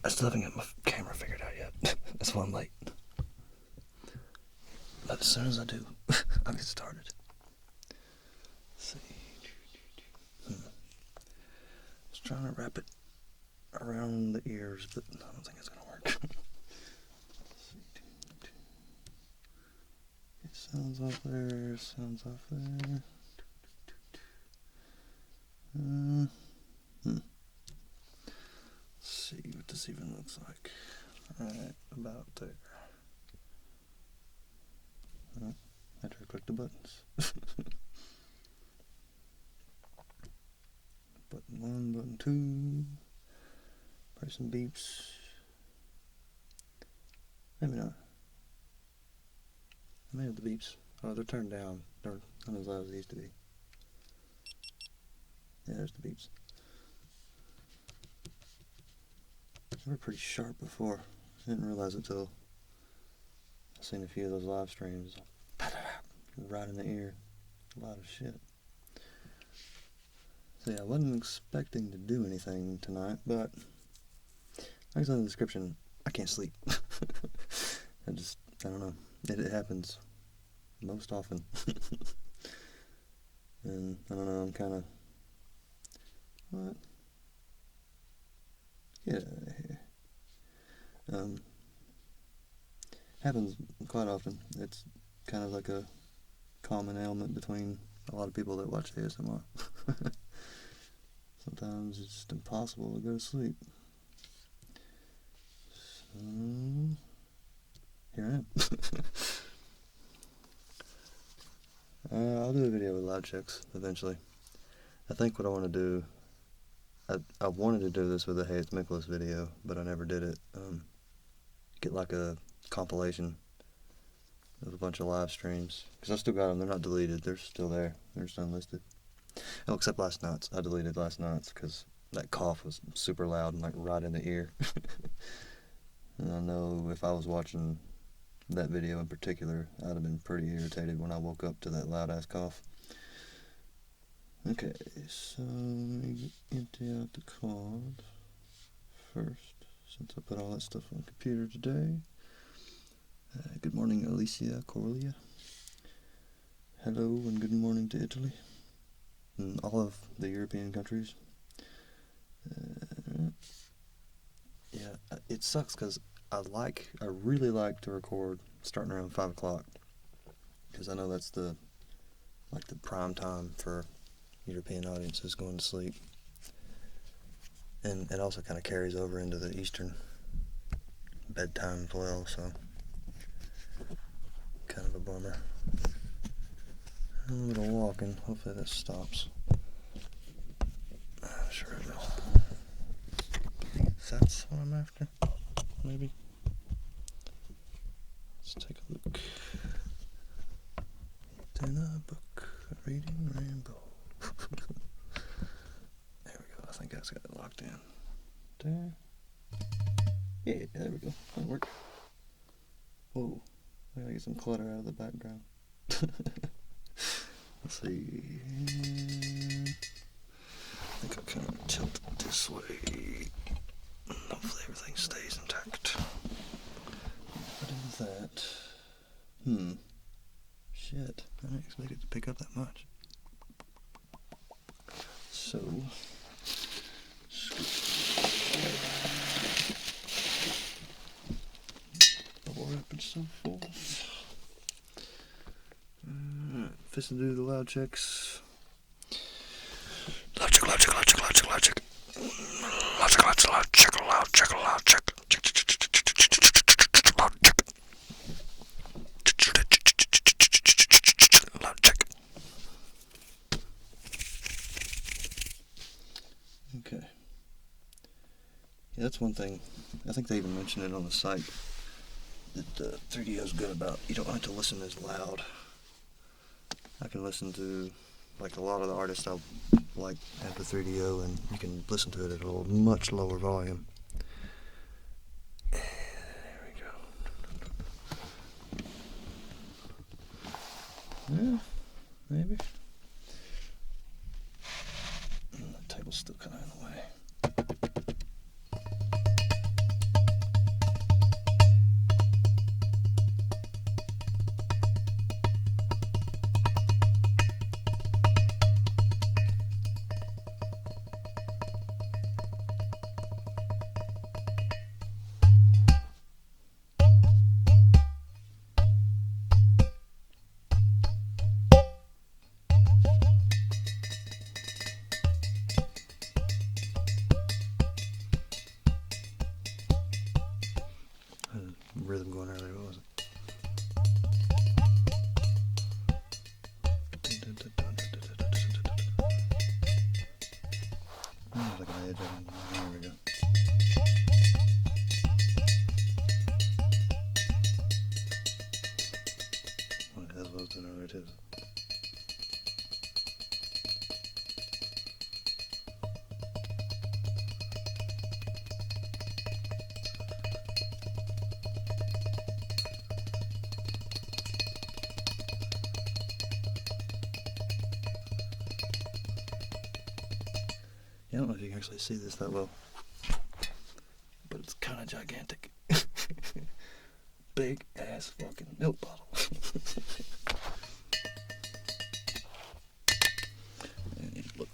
I still haven't got my camera figured out yet. That's why I'm late. But as soon as I do, I'll get started. Let's see. I was trying to wrap it around the ears, but I don't think it's going to work. It sounds off there, sounds off there. Let's see what this even looks like. Right about there. After I click the buttons. Button 1, button 2. Press some beeps. Maybe not. I may have the beeps. Oh, they're turned down. They're not as loud as they used to be. Yeah, there's the beeps. They were pretty sharp before. I didn't realize it till I seen a few of those live streams. Right in the ear. A lot of shit. So yeah, I wasn't expecting to do anything tonight, but like I said in the description, I can't sleep. I don't know. It happens most often. And I don't know, I'm kind of, what? Get out of here. Happens quite often. It's kind of like a common ailment between a lot of people that watch ASMR. Sometimes it's just impossible to go to sleep. So, here I am. I'll do a video with loud checks eventually. I think what I want to do, I wanted to do this with the Hey It's Miklas video, but I never did it. Get like a compilation of a bunch of live streams, because I still got them. They're not deleted. They're still there. They're just unlisted. Oh, except last night's. I deleted last night's because that cough was super loud and like right in the ear. And I know if I was watching that video in particular, I'd have been pretty irritated when I woke up to that loud ass cough. Okay, so let me empty out the card first, since I put all that stuff on the computer today. Good morning, Alicia Corlia. Hello, and good morning to Italy and all of the European countries. Yeah, it sucks because I really like to record starting around 5 o'clock, because I know that's the prime time for European audiences going to sleep, and it also kind of carries over into the Eastern bedtime as well, so kind of a bummer. A little walking, hopefully this stops. I'm sure it will. That's what I'm after, maybe. Let's take a look. In a book, reading rainbow. There we go. I think that's got it locked in. There. Yeah, there we go. That'll work. Whoa. I gotta get some clutter out of the background. Let's see. I think I'll kind of tilt it this way. Hopefully everything stays intact. What is that? Shit. I didn't expect it to pick up that much. So, bubble wrap and so forth. Fist to do the loud checks. Loud check, loud check, loud check, loud check, loud check. Loud check, loud check, loud check, loud check, loud check. Loud check. Okay. Yeah, that's one thing. I think they even mentioned it on the site that 3DO is good about. You don't have to listen as loud. I can listen to like a lot of the artists I like have the 3DO, and you can listen to it at a much lower volume. There we go. Yeah, maybe. The table's still kind of in the way. rhythm going earlier. What was it? Oh, like an edge. There we go. Well, that's what I was doing earlier too. Yeah, I don't know if you can actually see this that well, but it's kind of gigantic. Big ass fucking milk bottle. And look.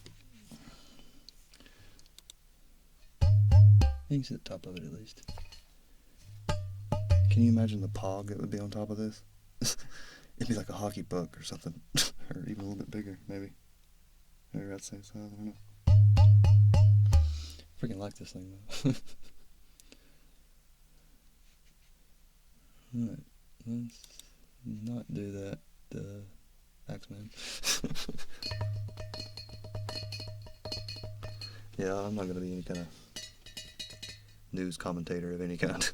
You can see the top of it at least. Can you imagine the pog that would be on top of this? It'd be like a hockey puck or something. Or even a little bit bigger, maybe. Maybe right the same size, I don't know. Freaking like this thing though. Alright, let's not do that, Axeman. Yeah, I'm not gonna be any kind of news commentator of any kind.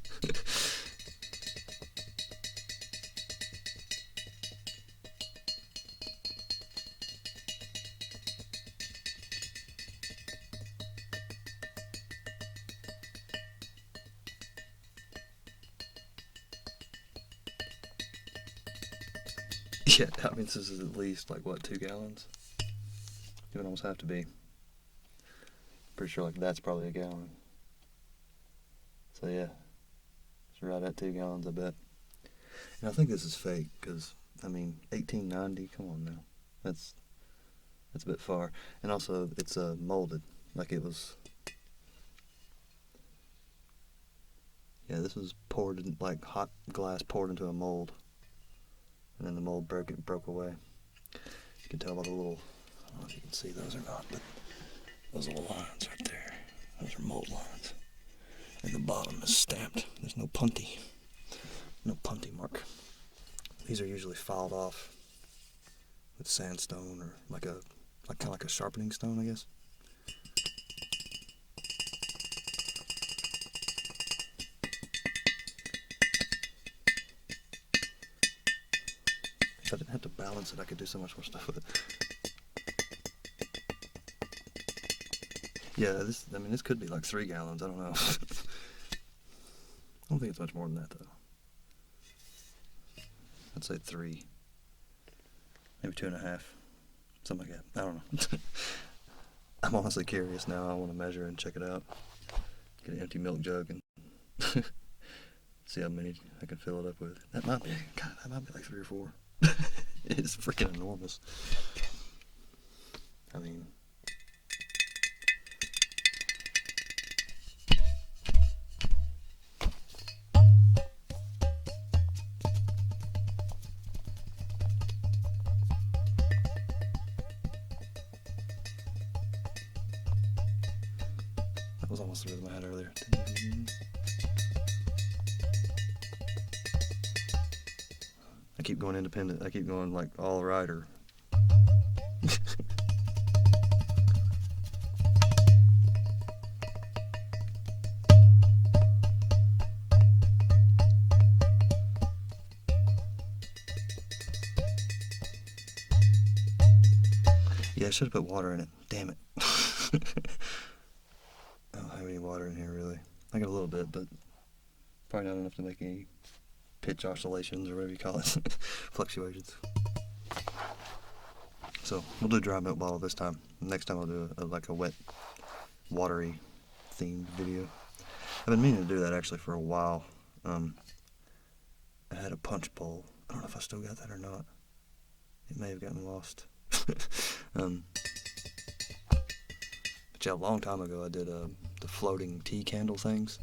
Yeah, that means this is at least like what, 2 gallons? It would almost have to be. Pretty sure like that's probably a gallon. So yeah, it's right at 2 gallons, I bet. And I think this is fake because I mean 1890. Come on now, that's a bit far. And also it's molded, like it was. Yeah, this was poured in, like hot glass poured into a mold. And then the mold broke away. You can tell by the little, I don't know if you can see those or not, but those little lines right there, those are mold lines. And the bottom is stamped. There's no punty mark. These are usually filed off with sandstone or like kind of like a sharpening stone, I guess. If I didn't have to balance it, I could do so much more stuff with it. Yeah, this could be like 3 gallons, I don't know. I don't think it's much more than that though. I'd say 3. Maybe 2.5. Something like that. I don't know. I'm honestly curious now. I want to measure and check it out. Get an empty milk jug and see how many I can fill it up with. That might be like 3 or 4. It's freaking enormous. I mean, that was almost the rhythm I had earlier. I keep going independent. I keep going like all right or. Yeah, I should have put water in it. Damn it. I don't have any water in here really. I got a little bit, but probably not enough to make any pitch oscillations or whatever you call it. Fluctuations. So we'll do a dry milk bottle this time. Next time I'll do like a wet, watery themed video. I've been meaning to do that actually for a while. I had a punch bowl. I don't know if I still got that or not. It may have gotten lost. But yeah, a long time ago I did the floating tea candle things.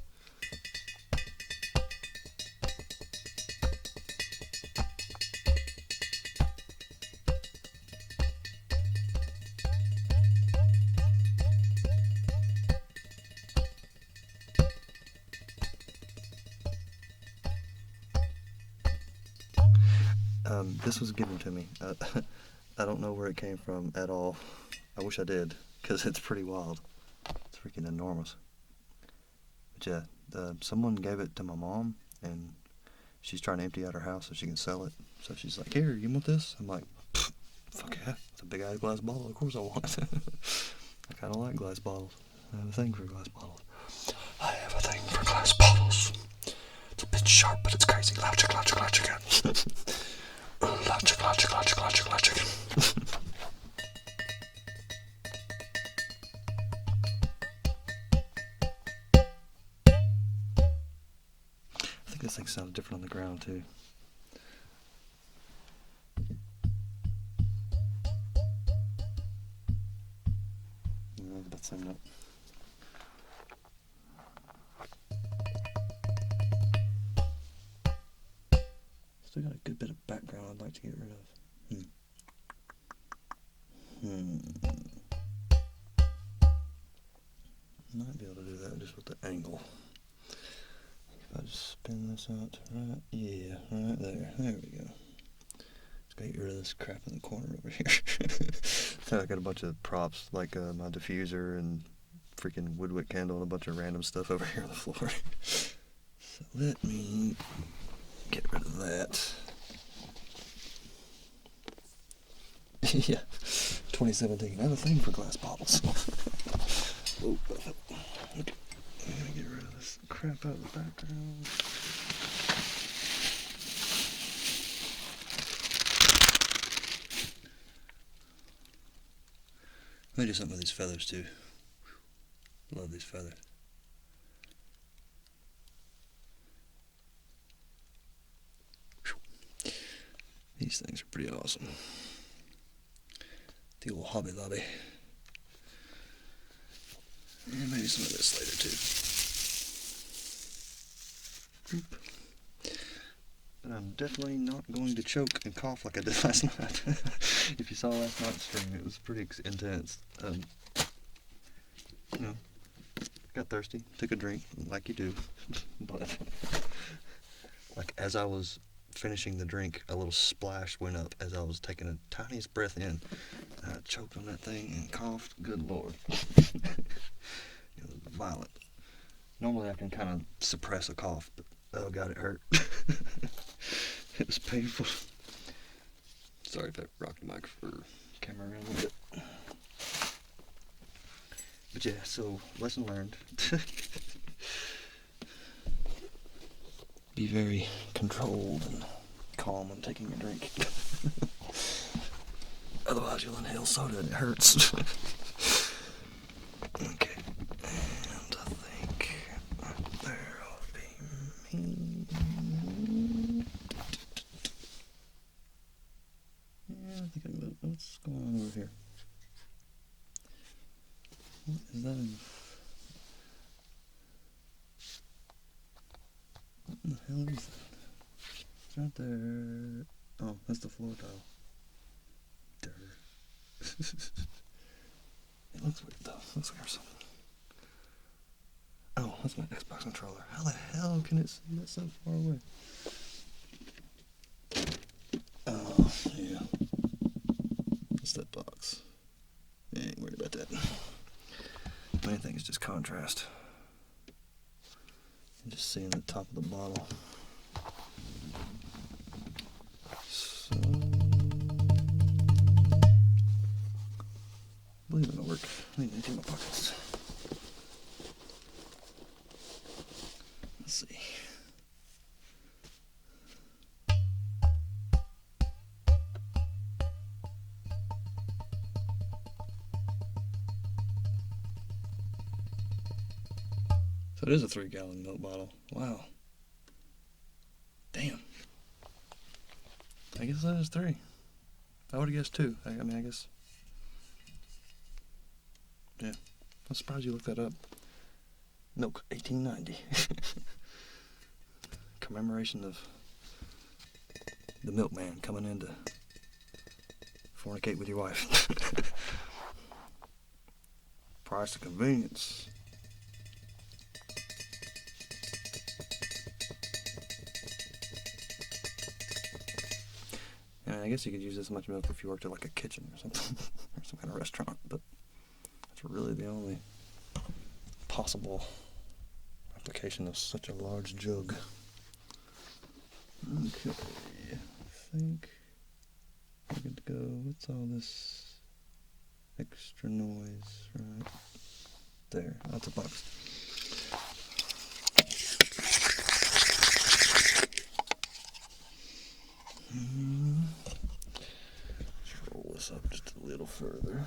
This was given to me. I don't know where it came from at all. I wish I did, because it's pretty wild. It's freaking enormous. But yeah, someone gave it to my mom, and she's trying to empty out her house so she can sell it. So she's like, "Here, you want this?" I'm like, "Fuck yeah, it's a big ass glass bottle. Of course I want it." I kind of like glass bottles. I have a thing for glass bottles. I have a thing for glass bottles. It's a bit sharp, but it's crazy. Loud chick, loud chick, loud chick. Loud chick, loud chick, loud chick, loud chick, loud chick. I think this thing sounds different on the ground too. No, about the same note. Still got a good bit of background I'd like to get rid of. Might be able to do that just with the angle. If I just spin this out right, yeah, right there. There we go. Just gotta get rid of this crap in the corner over here. So I got a bunch of props like my diffuser and freaking woodwick candle and a bunch of random stuff over here on the floor. So let me get rid of that. Yeah, 2017. I have a thing for glass bottles. Oh, okay. I'm gonna get rid of this crap out of the background. Let me do something with these feathers too. Love these feathers. These things are pretty awesome. The old Hobby Lobby. And maybe some of this later too. Oop. But I'm definitely not going to choke and cough like I did last night. If you saw last night's stream, it was pretty intense. You know, got thirsty, took a drink, like you do. But, like, as I was finishing the drink, a little splash went up as I was taking the tiniest breath in. I choked on that thing and coughed. Good Lord. It was violent. Normally I can kind of suppress a cough, but oh god, it hurt. It was painful. Sorry if I rocked the mic for camera around a little bit. But yeah, so lesson learned. Be very controlled and calm when taking a drink. Otherwise you'll inhale soda and it hurts. Okay, and I think there'll be me. Yeah, I think I'm good. What's going on over here? What is that? What the hell is that? It's right there. Oh, that's the floor tile. It looks weird though. It looks weird or something. Oh, that's my Xbox controller. How the hell can it see that so far away? Oh, yeah. It's that box. I ain't worried about that. Main thing is just contrast. And just seeing the top of the bottle. So, I believe it'll work. I need to empty my pockets. Let's see. So it is a 3-gallon milk bottle. Wow. Damn. I guess that is 3. I would have guessed 2. I mean, I guess. Yeah. I'm surprised you looked that up. Milk 1890. Commemoration of the milkman coming in to fornicate with your wife. Price of convenience. I guess you could use this much milk if you worked at like a kitchen or something, or some kind of restaurant, but that's really the only possible application of such a large jug. Okay, I think we're good to go. What's all this extra noise right there? That's a box. Let's roll this up just a little further.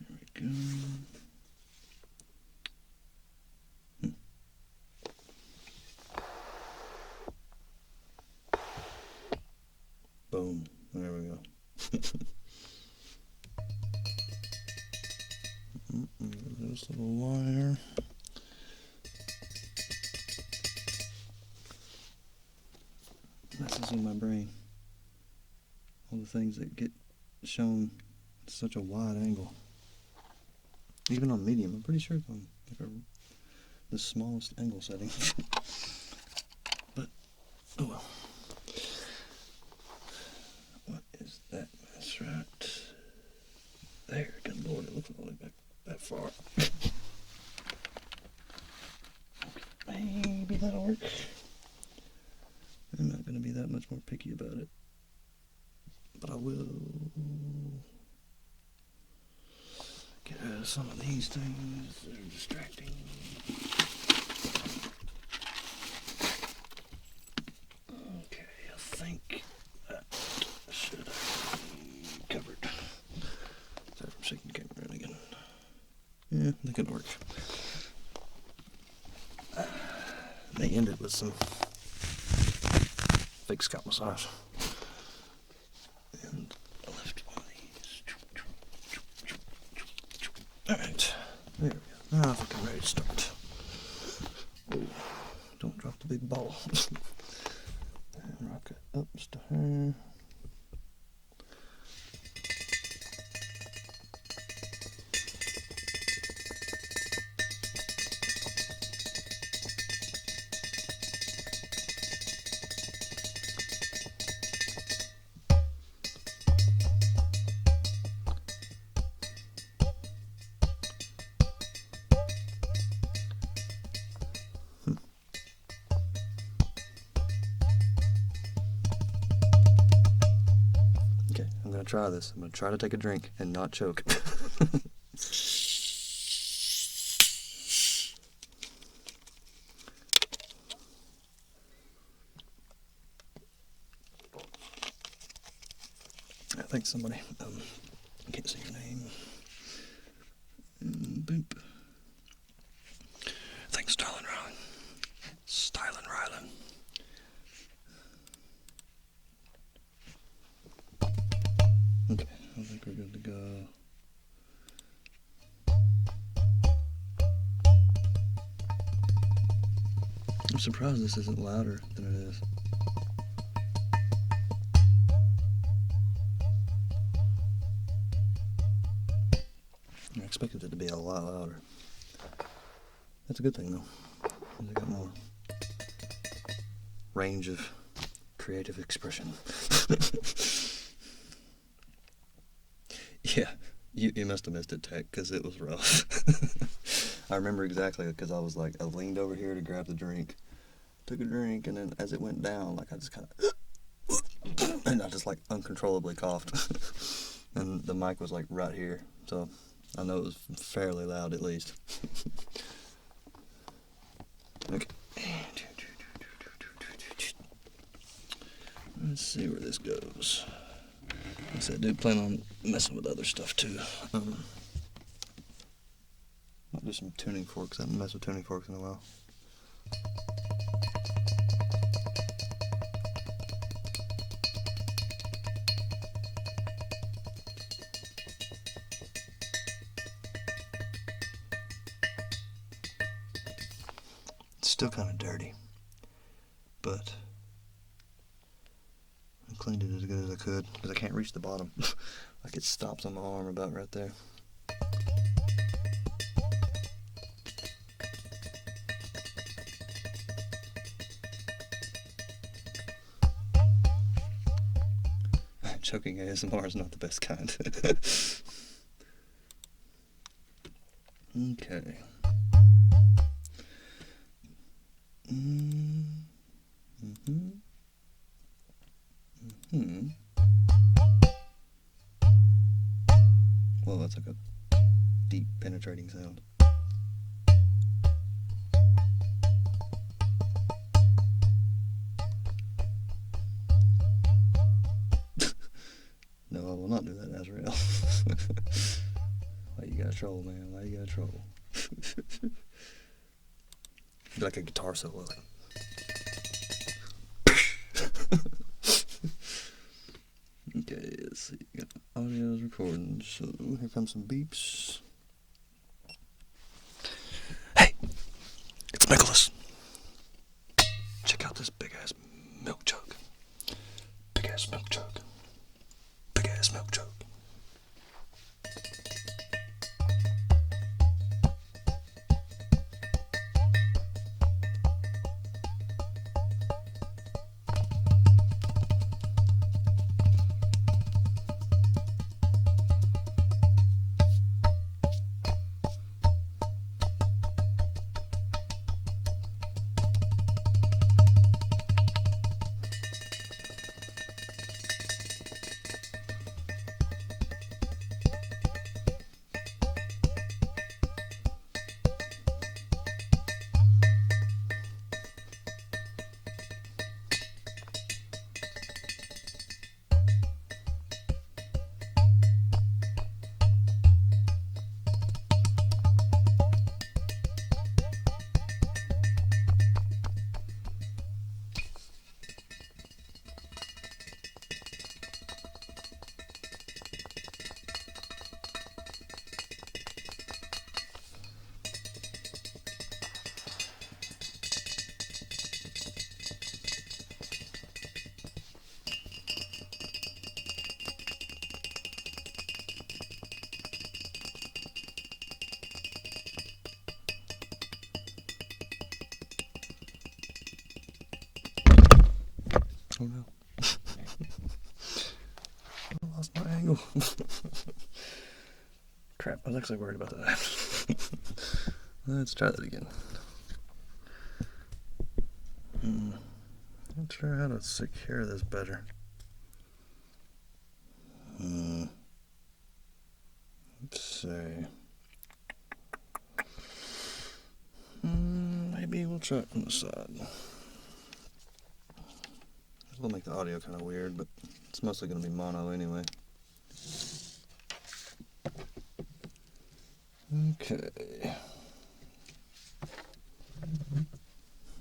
There we go. Boom. There we go. This little wire. Messes with my brain. All the things that get shown at such a wide angle. Even on medium, I'm pretty sure it's on like the smallest angle setting. But, oh well. What is that mess right there? Good lord, it looks like back that far. Maybe that'll work. I'm not going to be that much more picky about it, but I will get rid of some of these things that are distracting. Okay, I think that should be covered. Sorry for shaking the camera around again. Yeah, I think it'll work. They ended with some fake scalp massage. And I left one of these. Alright, there we go. Now I think I'm ready to start. Oh, don't drop the big ball. And rock it up to her. Okay, I'm gonna try this. I'm gonna try to take a drink and not choke. I think somebody, I can't see your name. Boop. Thanks, Styling Rylan. Styling Rylan. Okay, I think we're good to go. I'm surprised this isn't louder than it is. I expected it to be a lot louder. That's a good thing though. I got more range of creative expression. Yeah, you must have missed it, Tech, because it was rough. I remember exactly, because I was like, I leaned over here to grab the drink, took a drink, and then as it went down, like I just kind of, and I just like uncontrollably coughed. And the mic was like right here, so I know it was fairly loud at least. Okay. Let's see where this goes. Like I said, I do plan on messing with other stuff too. I'll do some tuning forks. I haven't messed with tuning forks in a while. It's still kind of dirty, but I cleaned it as good as I could because I can't reach the bottom. Like it stops on my arm about right there. Choking ASMR is not the best kind. Okay. Well, that's like a deep, penetrating sound. No, I will not do that, Azrael. Why you gotta troll, man? Why you gotta troll? Be like a guitar solo. Okay, let's see. Got audio's recording, so here comes some beeps. Hey! It's Nicholas. Check out this big ass milk jug. Big ass milk jug. Big ass milk jug. Oh no. I lost my angle. Crap, I was actually worried about that. Let's try that again. Not sure how to secure this better. Let's see. Maybe we'll try it from the side. This will make the audio kind of weird, but it's mostly going to be mono anyway. Okay.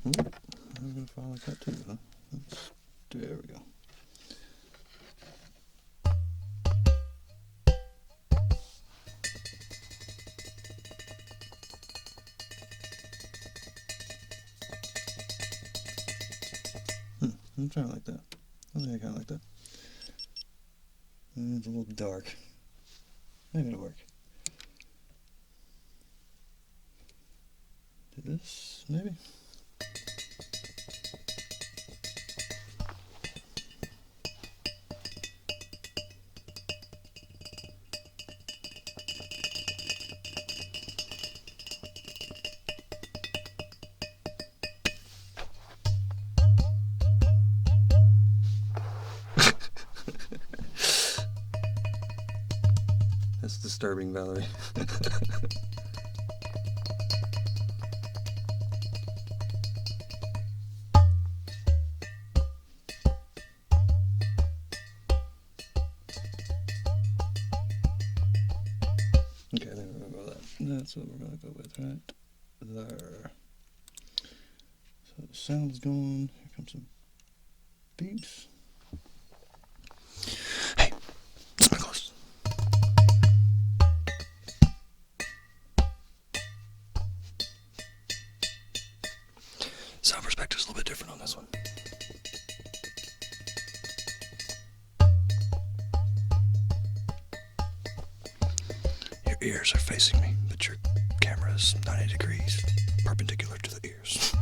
I'm going to follow like that too, huh? There we go. I'm trying to like that. I think I kind of like that. It's a little dark. Maybe it'll work. Do this, maybe? That's disturbing, Valerie. Okay, I think we're gonna go with that. That's what we're gonna go with, right there. So the sound is going. Here comes some beeps. Hey, it's Nicholas. Sound perspective's a little bit different on this one. Your ears are facing me, but your camera is 90 degrees perpendicular to the ears.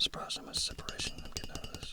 Surprised how much separation I'm getting out of this.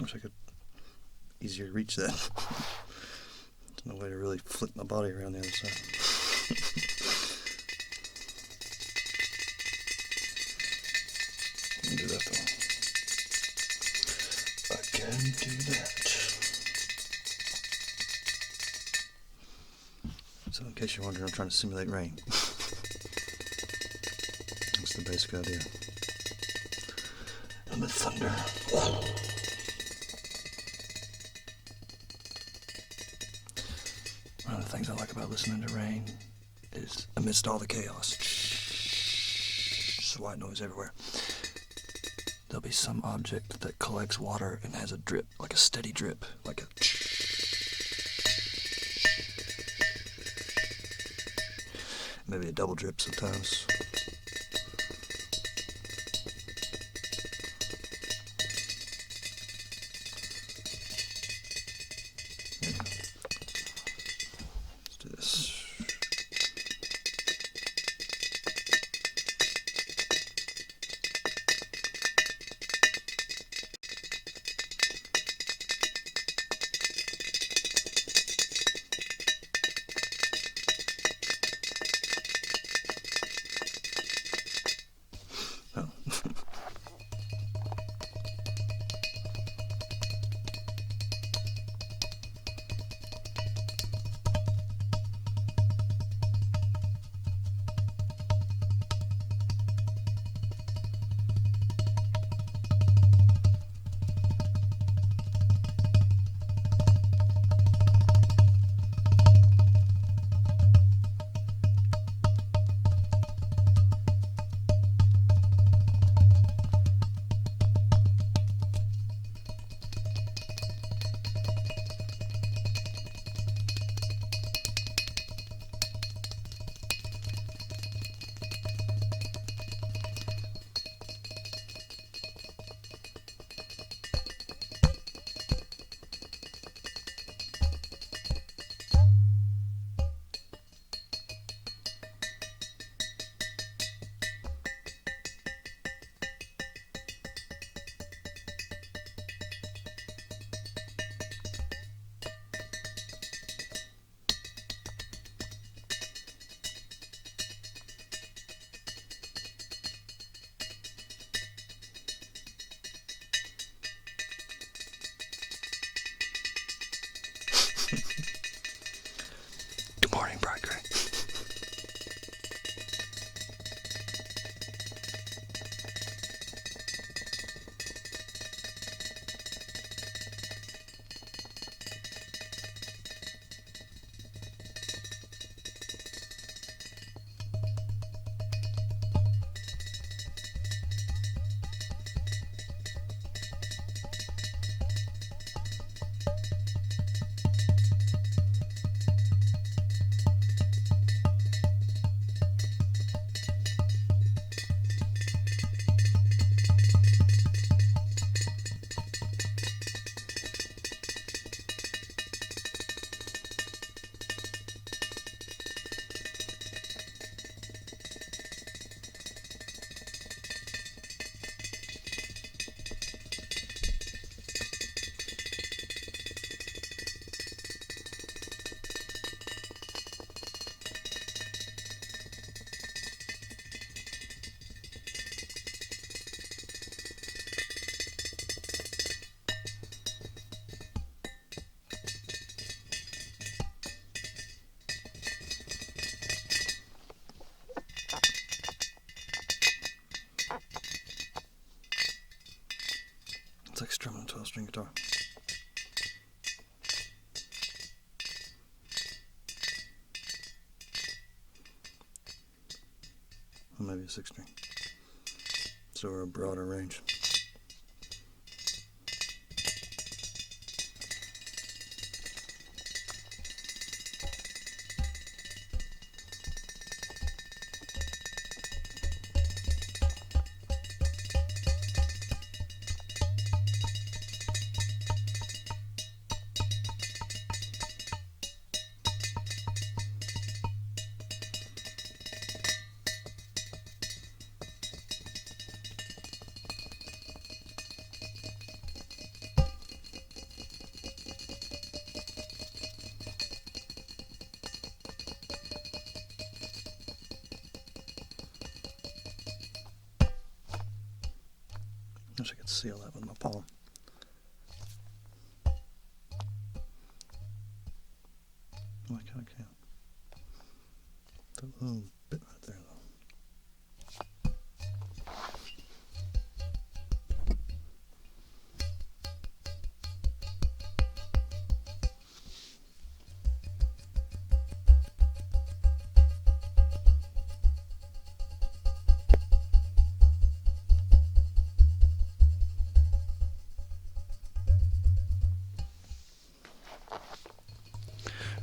Wish I could easier to reach that. There's no way to really flip my body around the other side. I can do that though. I can do that. So in case you're wondering, I'm trying to simulate rain. That's the basic idea. And the thunder. One of the things I like about listening to rain is, amidst all the chaos, just white noise everywhere, there'll be some object that collects water and has a drip, like a steady drip, like a maybe a double drip sometimes. Let's do this. like strumming a 12-string guitar. Or maybe a 6-string. So we're a broader range. I wish I could seal that with my palm. Oh, I kind of can. That little bit right there, though.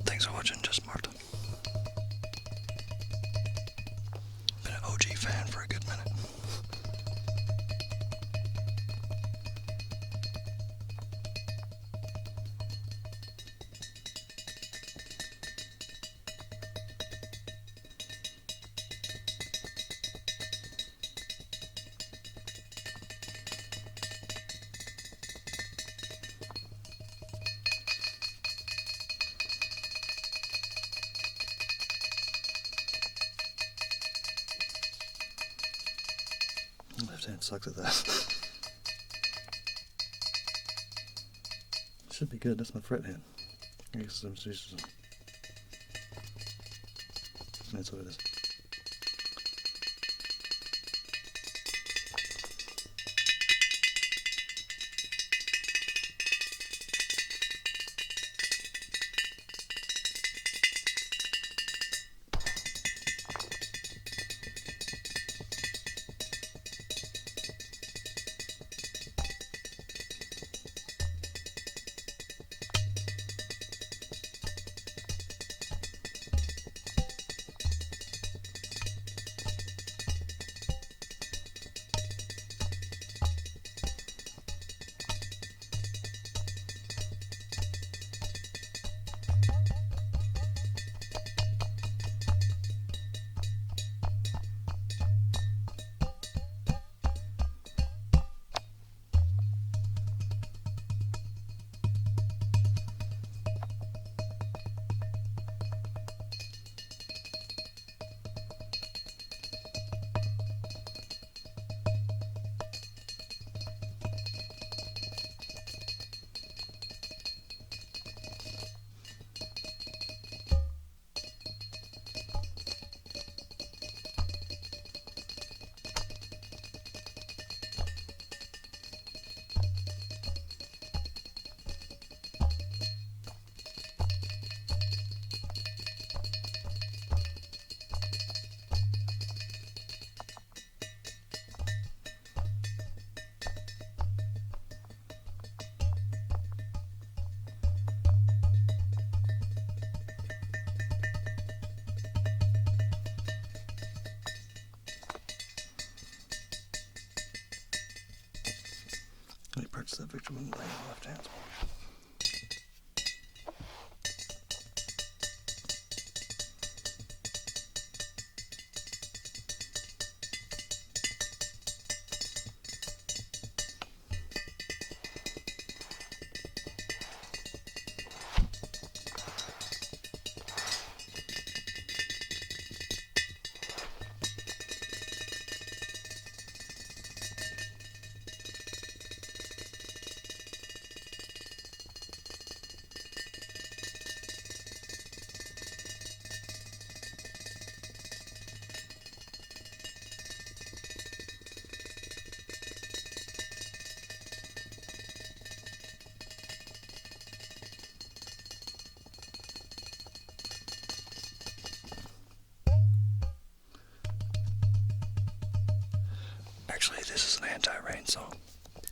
Thanks for watching, Just Martha. Been an OG fan for a good minute. Left hand sucks at that. Should be good, that's my fret hand. I guess I'm just... That's what it is. Let me purchase that Victor wouldn't lay on the left hand. Actually, this is an anti-rain song.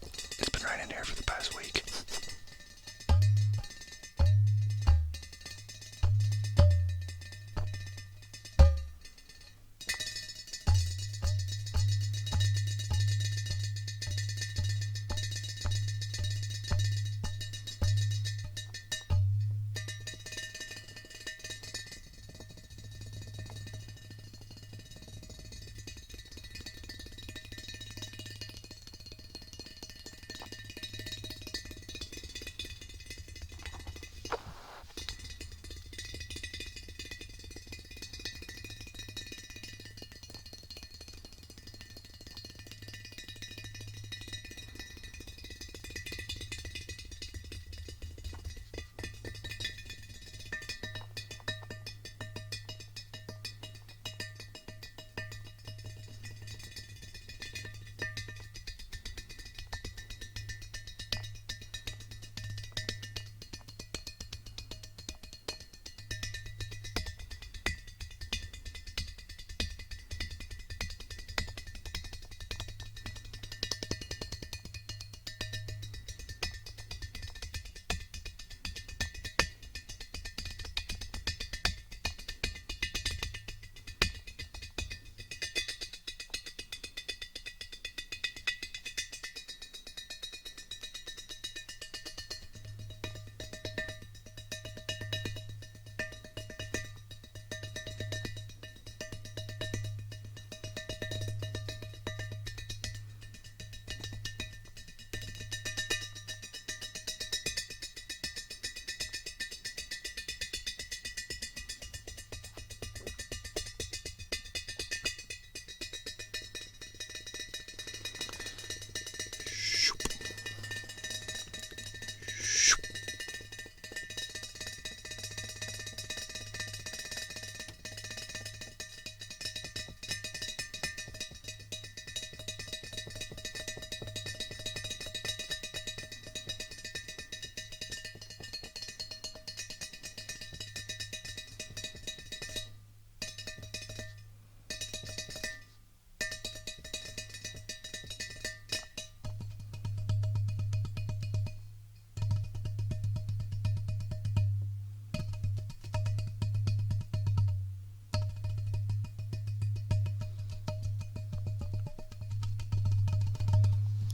It's been raining here for the past week.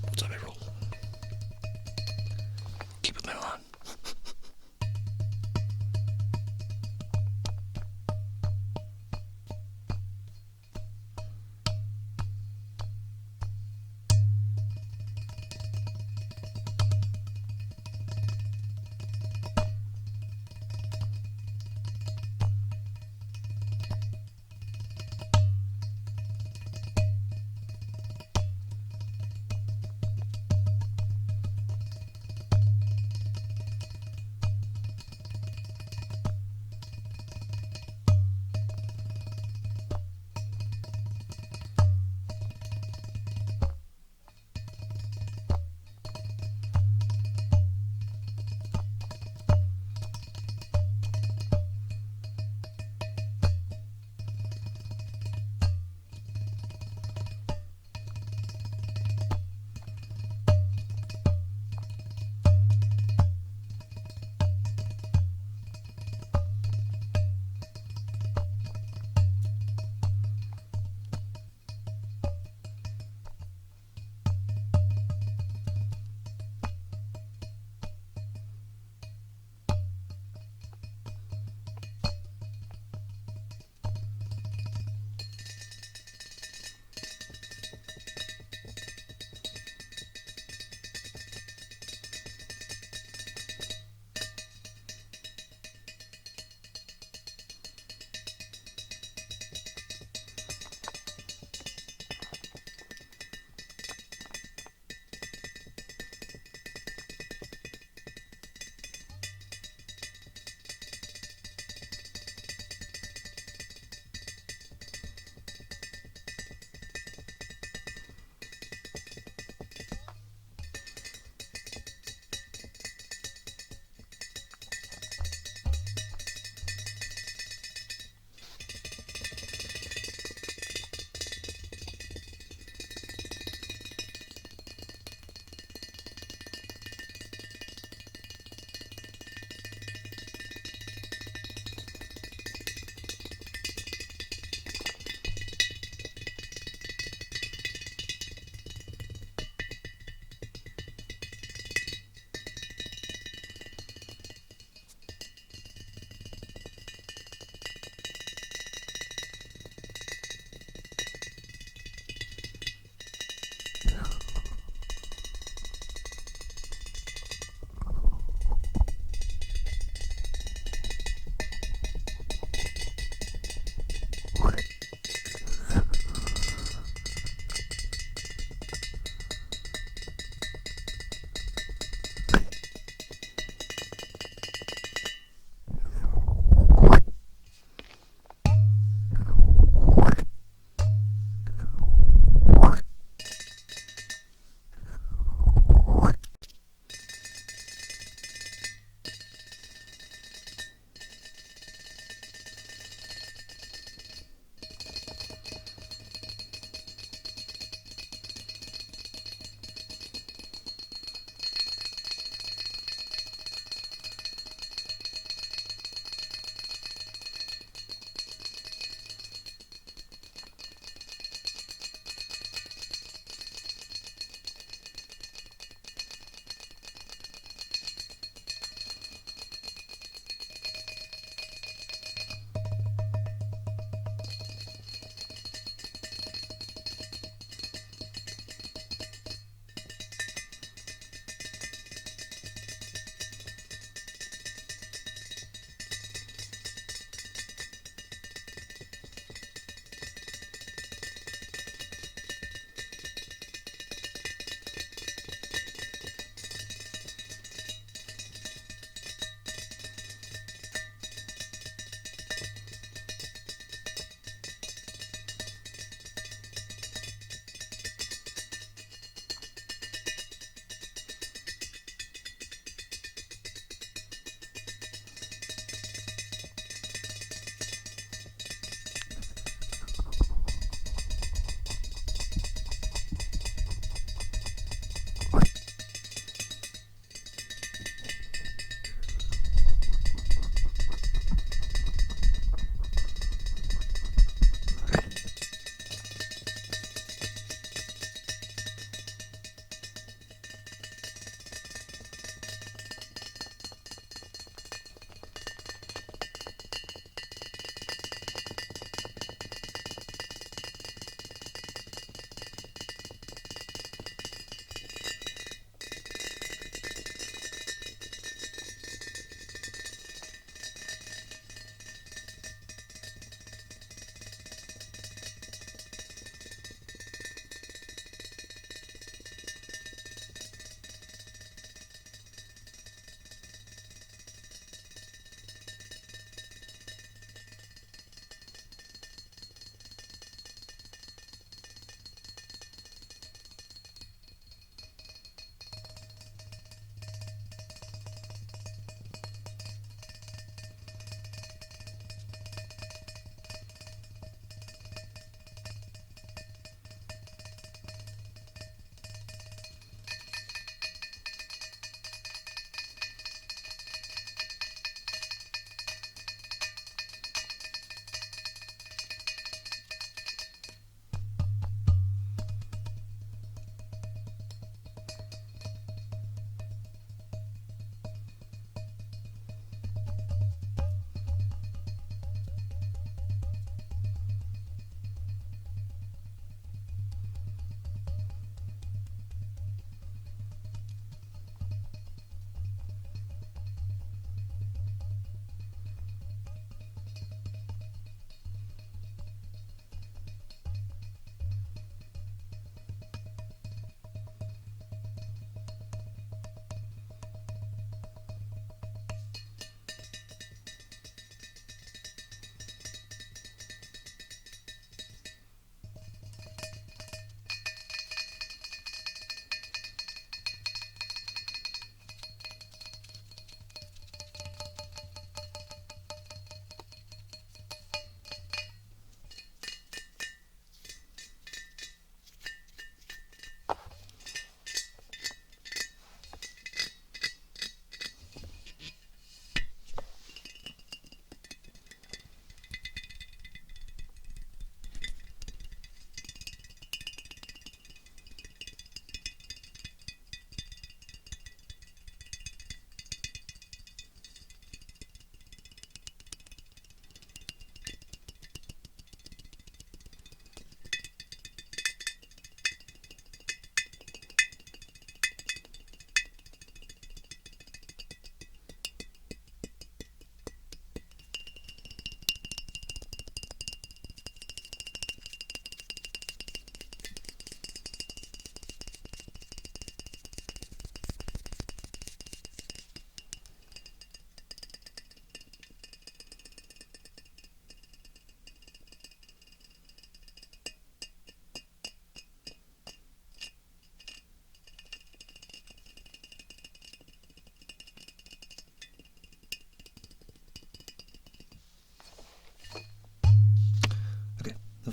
What's up, April? Keep it metal on.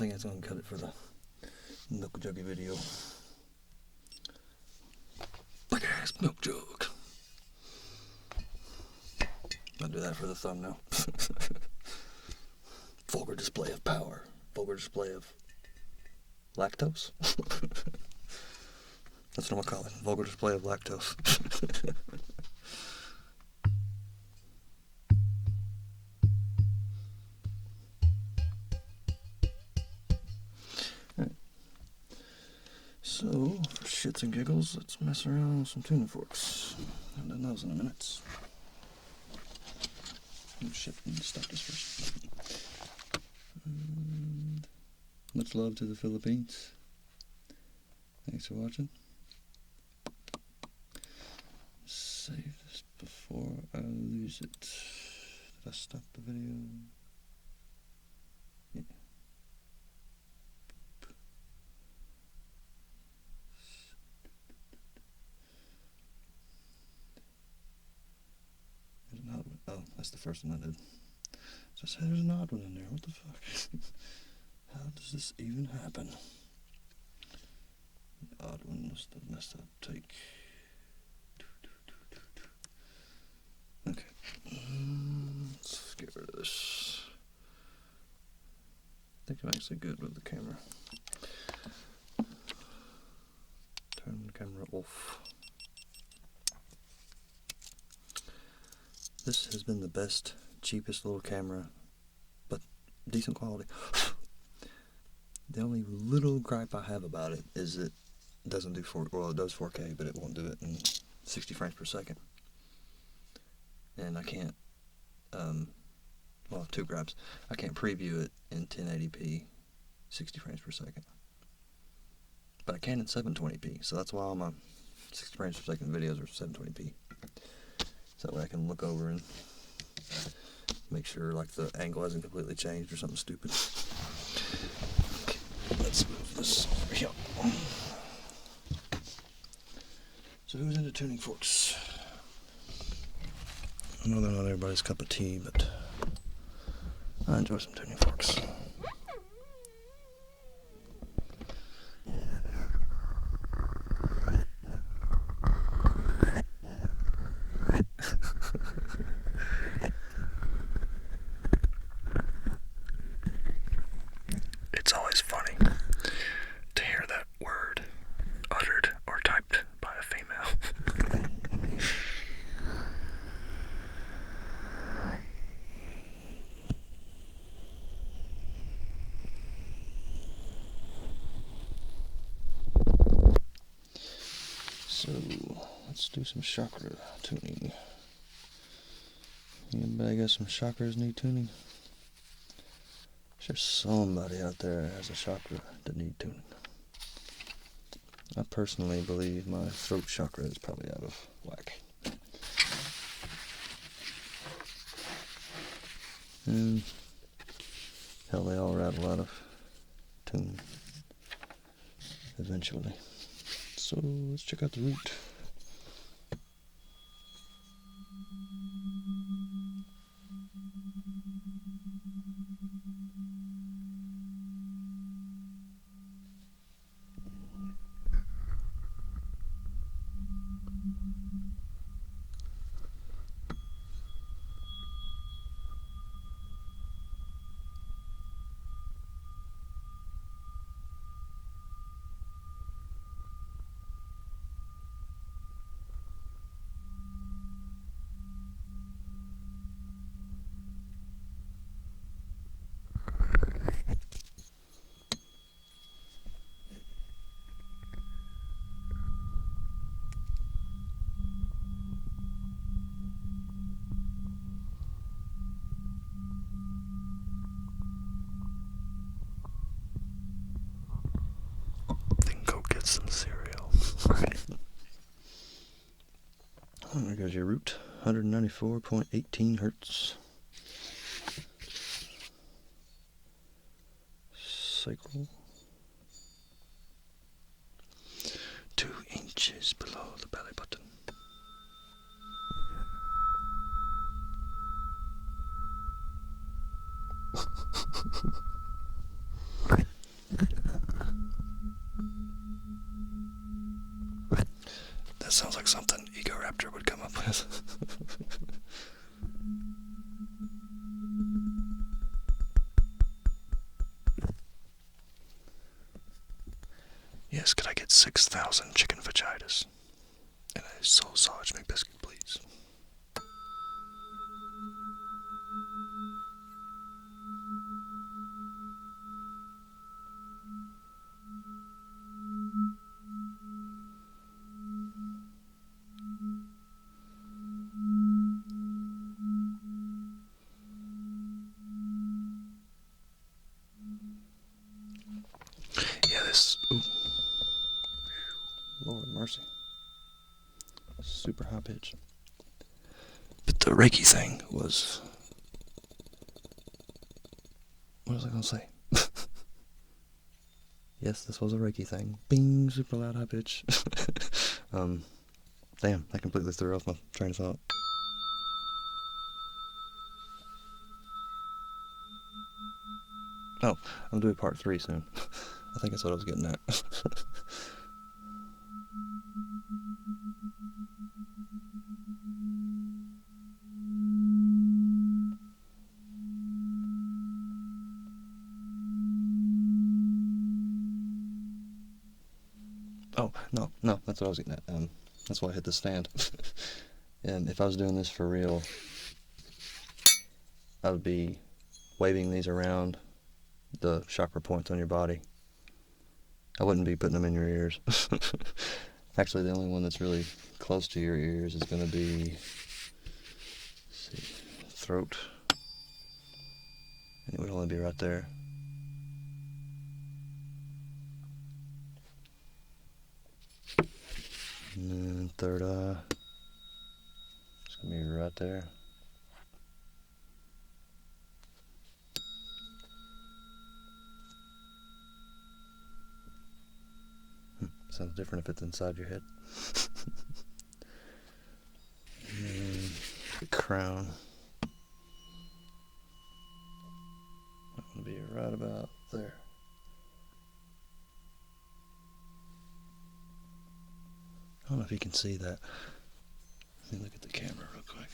think that's gonna cut it for the milk juggy video. Big ass milk jug. I'll do that for the thumbnail. Vulgar display of power. Vulgar display of lactose. That's what I'm gonna call it. Vulgar display of lactose. Alright. So, for shits and giggles, let's mess around with some tuning forks. I haven't done those in a minute. Oh shit, let me stop this first. And much love to the Philippines. Thanks for watching. Save this before I lose it. Did I stop the video? Yeah. There's an odd one. Oh, that's the first one I did. So I said there's an odd one in there. What the fuck? How does this even happen? The odd one must have messed up. Take. Okay. Let's get rid of this. I think I'm actually good with the camera. Turn the camera off. This has been the best, cheapest little camera, but decent quality. The only little gripe I have about it is it doesn't do it does 4K, but it won't do it in 60 frames per second. And I can't, well, two gripes. I can't preview it in 1080p, 60 frames per second. But I can in 720p, so that's why all my 60 frames per second videos are 720p. So that way I can look over and make sure like the angle hasn't completely changed or something stupid. Okay, let's move this over here. So who's into tuning forks? I know they're not everybody's cup of tea, but I enjoy some tuning forks. It's always funny to hear that word uttered or typed by a female. So, let's do some chakra tuning. Anybody got some chakras need tuning? There's somebody out there that has a chakra that need tuning. I personally believe my throat chakra is probably out of whack. And hell, they all rattle out of tune eventually. So let's check out the root. Some cereal. There goes your root, 194.18 hertz. Sacral, 2 inches below the belly button. That sounds like something Ego Raptor would come up with. Yes, could I get 6,000 chicken vaginas and a soul sausage McBiscuit, please? Yeah, this... Ooh. Lord mercy. Super high pitch. But the Reiki thing was... What was I going to say? Yes, this was a Reiki thing. Bing, super loud high pitch. Damn, that completely threw off my train of thought. Oh, I'm doing part 3 soon. I think that's what I was getting at. Oh, no, that's what I was getting at. That's why I hit the stand. And if I was doing this for real, I would be waving these around the chakra points on your body. I wouldn't be putting them in your ears. Actually, the only one that's really close to your ears is going to be, let's see, throat. And it would only be right there. And then third eye. It's going to be right there. Sounds different if it's inside your head. And the crown. That would be right about there. I don't know if you can see that. Let me look at the camera real quick.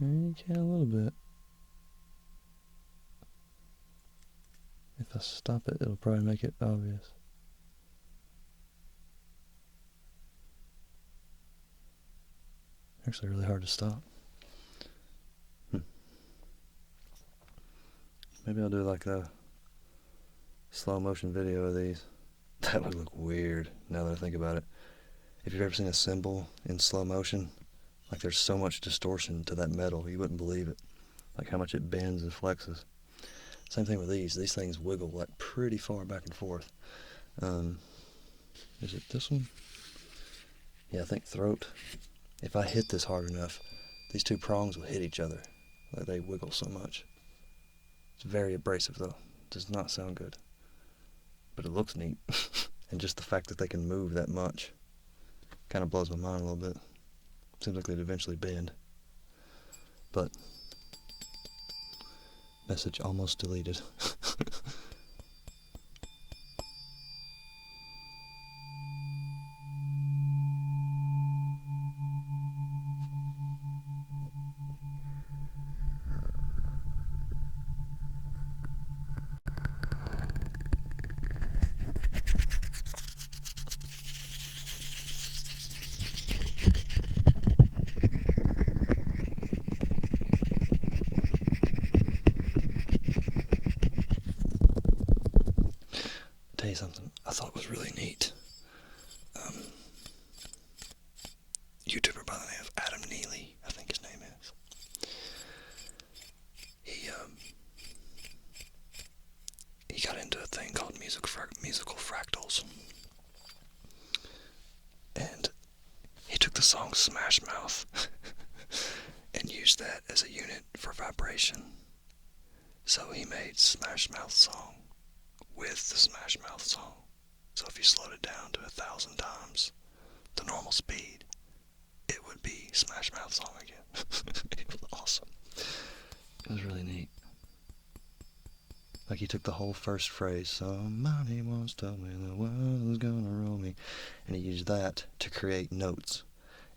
You can a little bit. If I stop it, it'll probably make it obvious. Actually, really hard to stop. Maybe I'll do like a slow motion video of these. That would look weird now that I think about it. If you've ever seen a cymbal in slow motion, like there's so much distortion to that metal, you wouldn't believe it. Like how much it bends and flexes. Same thing with these. These things wiggle like pretty far back and forth. Is it this one? Yeah, I think throat. If I hit this hard enough, these two prongs will hit each other. Like they wiggle so much. It's very abrasive though. Does not sound good. But it looks neat. And just the fact that they can move that much kind of blows my mind a little bit. Seems like they'd eventually bend. But message almost deleted. Tell you something I thought was really neat. YouTuber by the name of Adam Neely, I think his name is. He got into a thing called musical fractals, and he took the song Smash Mouth and used that as a unit for vibration. So he made Smash Mouth song with the Smash Mouth song. So if you slowed it down to 1,000 times the normal speed, it would be Smash Mouth song again. It was awesome. It was really neat. Like he took the whole first phrase, somebody once told me the world was gonna roll me, and he used that to create notes.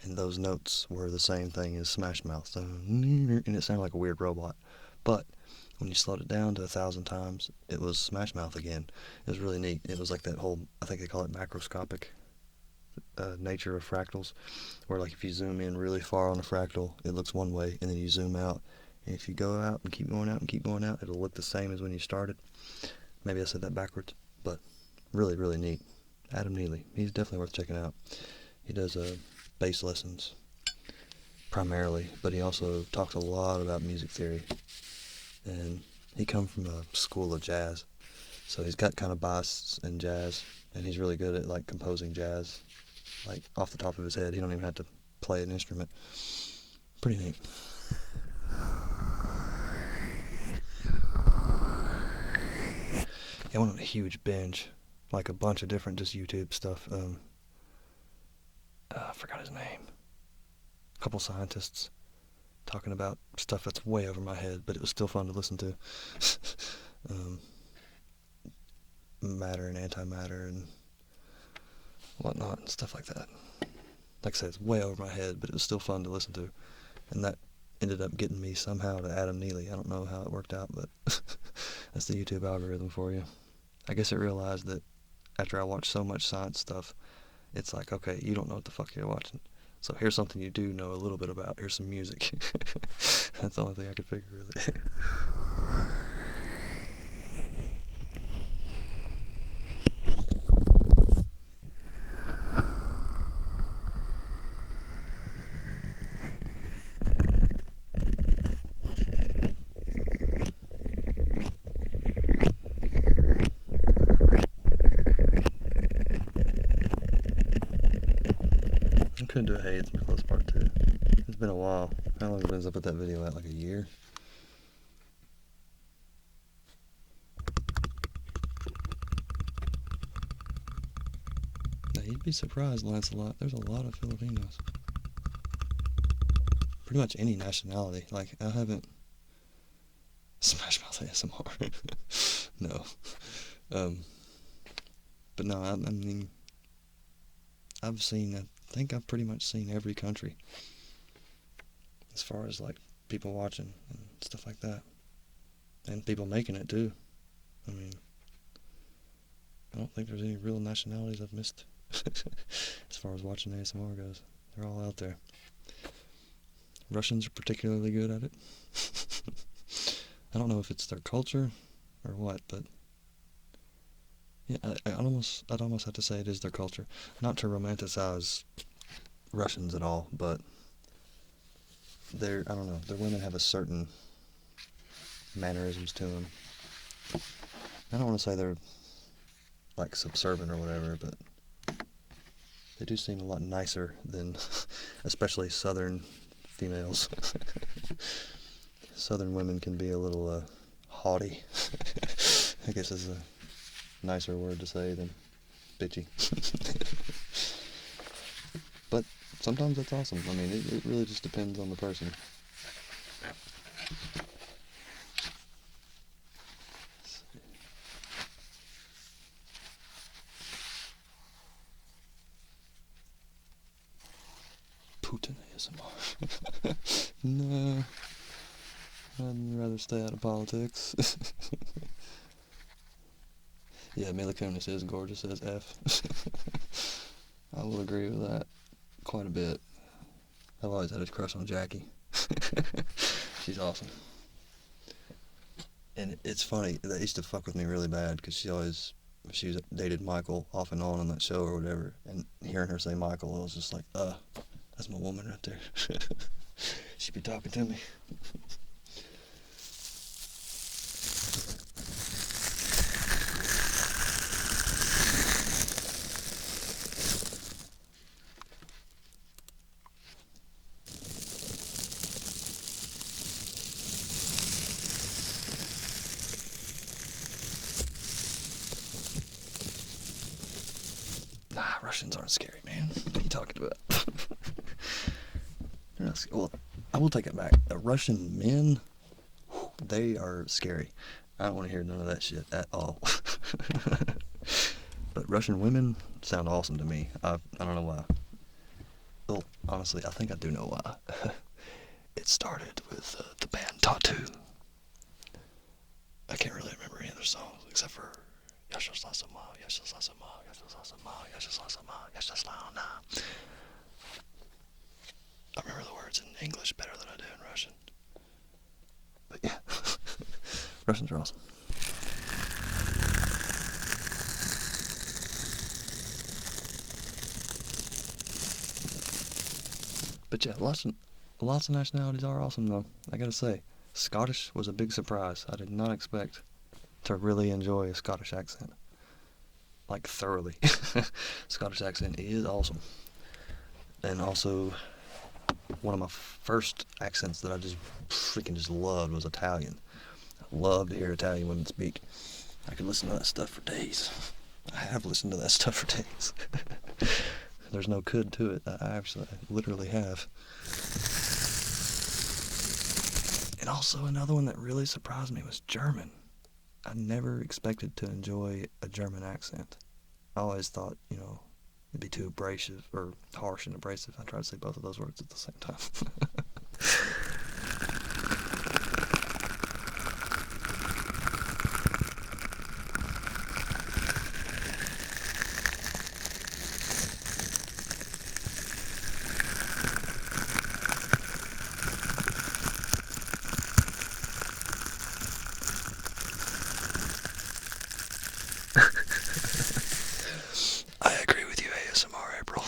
And those notes were the same thing as Smash Mouth. So, and it sounded like a weird robot. But when you slowed it down to 1,000 times, it was Smash Mouth again. It was really neat. It was like that whole, I think they call it macroscopic nature of fractals, where like if you zoom in really far on a fractal, it looks one way, and then you zoom out. And if you go out and keep going out and keep going out, it'll look the same as when you started. Maybe I said that backwards, but really, really neat. Adam Neely, he's definitely worth checking out. He does bass lessons primarily, but he also talks a lot about music theory. And he comes from a school of jazz, so he's got kind of bias in jazz, and he's really good at like composing jazz, like off the top of his head. He don't even have to play an instrument. Pretty neat. I went on a huge binge, like a bunch of different just YouTube stuff. I forgot his name. A couple scientists talking about stuff that's way over my head, but it was still fun to listen to. Matter and antimatter and whatnot and stuff like that. Like I said, it's way over my head, but it was still fun to listen to. And that ended up getting me somehow to Adam Neely. I don't know how it worked out, but that's the YouTube algorithm for you. I guess it realized that after I watched so much science stuff, it's like, okay, you don't know what the fuck you're watching. So here's something you do know a little bit about. Here's some music. That's the only thing I could figure, really. I couldn't do a Hey It's Nicholas part 2. It's been a while. How long has I put that video out? Like a year? Now you'd be surprised, Lancelot. There's a lot of Filipinos. Pretty much any nationality. Like, I haven't... Smash Mouth ASMR. No. But no, I mean... I think I've pretty much seen every country. As far as, like, people watching and stuff like that. And people making it, too. I mean... I don't think there's any real nationalities I've missed. As far as watching ASMR goes. They're all out there. Russians are particularly good at it. I don't know if it's their culture or what, but yeah, I'd almost have to say it is their culture. Not to romanticize Russians at all, but I don't know, their women have a certain mannerisms to them. I don't want to say they're like subservient or whatever, but they do seem a lot nicer than especially southern females. Southern women can be a little haughty. I guess is a nicer word to say than bitchy. But sometimes that's awesome. I mean, it really just depends on the person. Putin ASMR. No. I'd rather stay out of politics. Yeah, Mila Kunis is gorgeous as F. I will agree with that quite a bit. I've always had a crush on Jackie. She's awesome. And it's funny, that used to fuck with me really bad, because she was dated Michael off and on that show or whatever, and hearing her say Michael, I was just like, that's my woman right there. She'd be talking to me. Nah, Russians aren't scary, man. What are you talking about? They're not scary. Well, I will take it back. The Russian men, they are scary. I don't want to hear none of that shit at all. But Russian women sound awesome to me. I don't know why. Well, honestly, I think I do know why. It started with the band Tattoo. I can't really remember any other songs except for Yashaslasama, Yashaslasama, Yashaslasama, Yashaslasama, Yashaslasama. I remember the words in English better than I do in Russian. But yeah, Russians are awesome. But yeah, lots of nationalities are awesome though. I gotta say, Scottish was a big surprise. I did not expect to really enjoy a Scottish accent, like thoroughly. Scottish accent is awesome. And also, one of my first accents that I just freaking just loved was Italian. I love to hear Italian women speak. I could listen to that stuff for days. I have listened to that stuff for days. There's no could to it. I literally have. And also another one that really surprised me was German. I never expected to enjoy a German accent. I always thought, it'd be too abrasive, or harsh and abrasive. I try to say both of those words at the same time. I agree with you, ASMR April.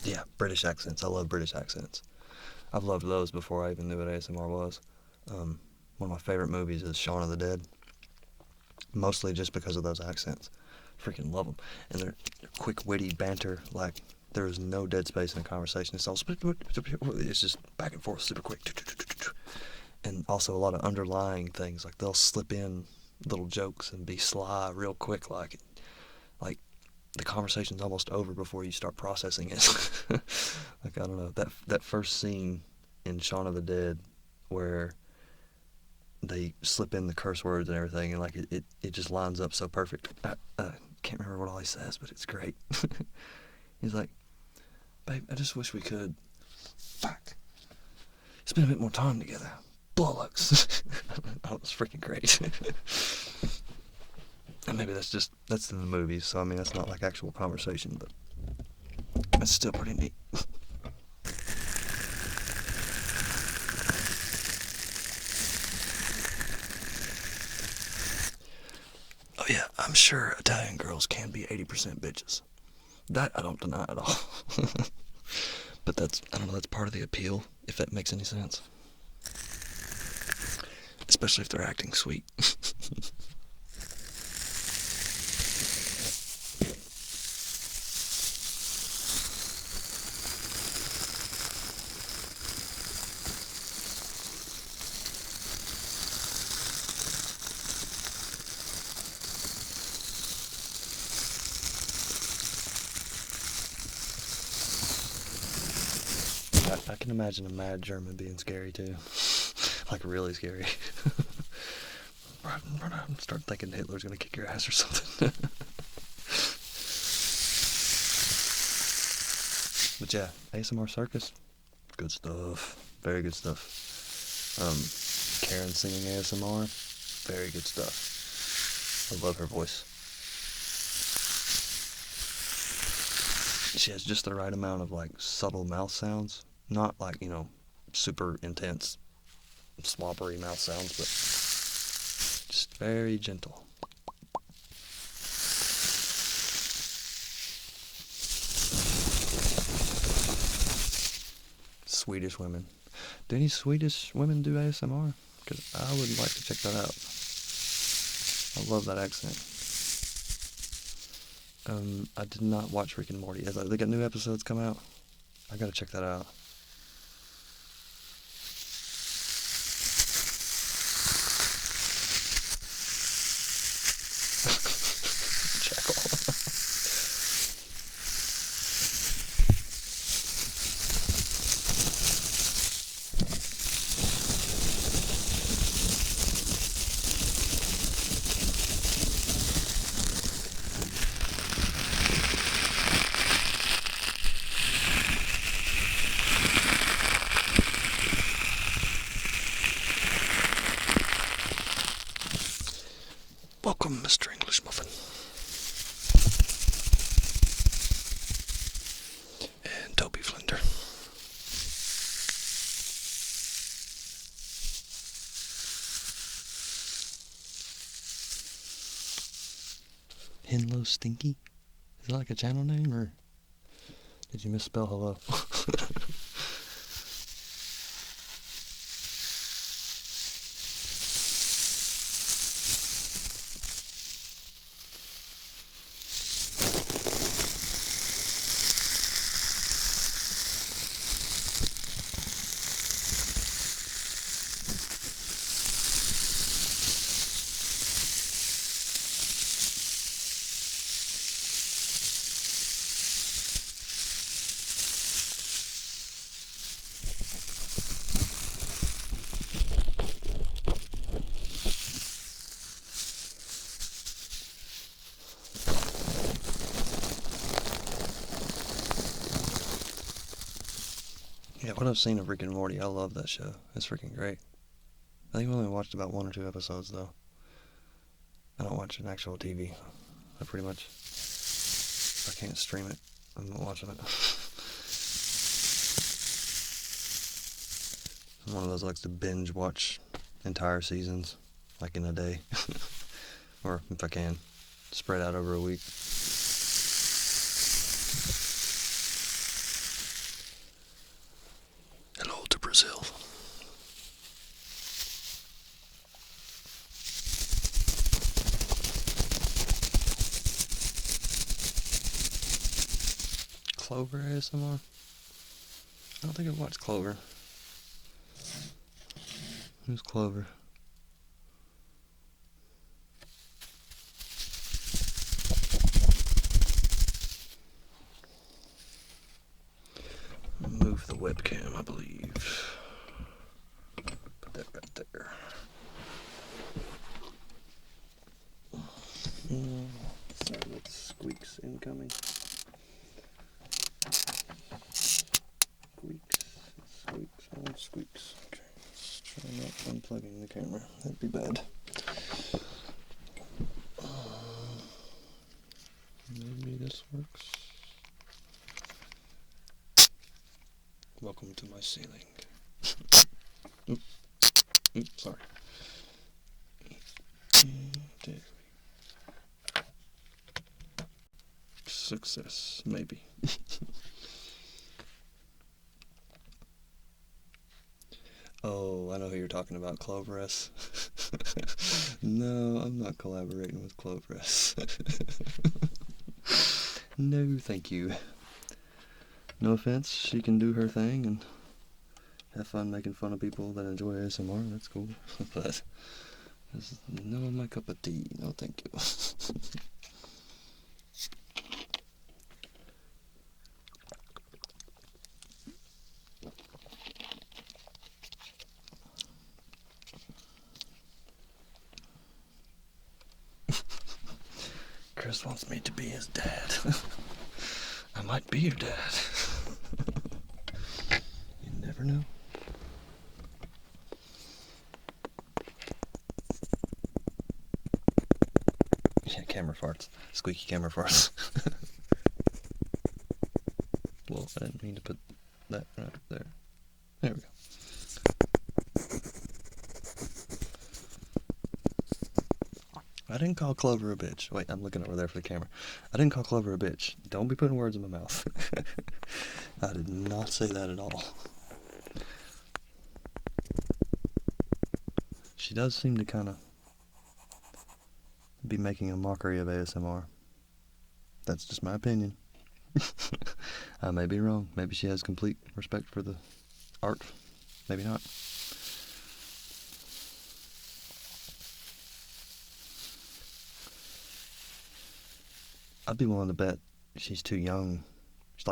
Yeah, British accents. I love British accents. I've loved those before I even knew what ASMR was. One of my favorite movies is Shaun of the Dead. Mostly just because of those accents. Freaking love them. And they're quick, witty banter. Like, there is no dead space in a conversation. It's just back and forth super quick. And also a lot of underlying things. Like, they'll slip in little jokes and be sly real quick. Like the conversation's almost over before you start processing it. Like, I don't know. That first scene in Shaun of the Dead where they slip in the curse words and everything, and like it just lines up so perfect. I can't remember what all he says, but it's great. He's like, "Babe, I just wish we could spend a bit more time together. Bollocks." Oh, it's freaking great. And maybe that's in the movies, so I mean that's not like actual conversation, but it's still pretty neat. Oh yeah, I'm sure Italian girls can be 80% bitches. That I don't deny at all. But I don't know, that's part of the appeal, if that makes any sense. Especially if they're acting sweet. I can imagine a mad German being scary too. Like really scary. Start thinking Hitler's gonna kick your ass or something. But yeah, ASMR Circus, good stuff. Very good stuff. Karen singing ASMR, very good stuff. I love her voice. She has just the right amount of like subtle mouth sounds. Not like, super intense, slobbery mouth sounds, but just very gentle. Swedish women. Do any Swedish women do ASMR? Because I would like to check that out. I love that accent. I did not watch Rick and Morty. They got new episodes come out. I gotta check that out. Jackal. Welcome, Mr. English Muffin. And Toby Flender. Hello Stinky? Is that like a channel name, or did you misspell hello? Yeah, what I've seen of Rick and Morty, I love that show. It's freaking great. I think I've only watched about 1 or 2 episodes, though. I don't watch an actual TV. I pretty much, if I can't stream it, I'm not watching it. I'm one of those that likes to binge watch entire seasons, like in a day. Or, if I can, spread out over a week. Hello to Brazil. Clover ASMR? I don't think I've watched Clover. Who's Clover? Move the webcam, I believe. Put that right there. Sorry about the squeaks incoming. Squeaks. Okay, let's try not unplugging the camera. That'd be bad. Maybe this works. Welcome to my ceiling. Oops, sorry. There. Success, maybe. Oh, I know who you're talking about, Cloveress. No, I'm not collaborating with Cloveress. No, thank you. No offense, she can do her thing and have fun making fun of people that enjoy ASMR, that's cool. But this is not my cup of tea, no thank you. Chris wants me to be his dad. I might be your dad. You never know. Yeah, camera farts. Squeaky camera farts. Well, I didn't mean to put that right up there. There we go. I didn't call Clover a bitch. Wait, I'm looking over there for the camera. I didn't call Clover a bitch. Don't be putting words in my mouth. I did not say that at all. She does seem to kind of be making a mockery of ASMR. That's just my opinion. I may be wrong. Maybe she has complete respect for the art. Maybe not. I'd be willing to bet she's too young.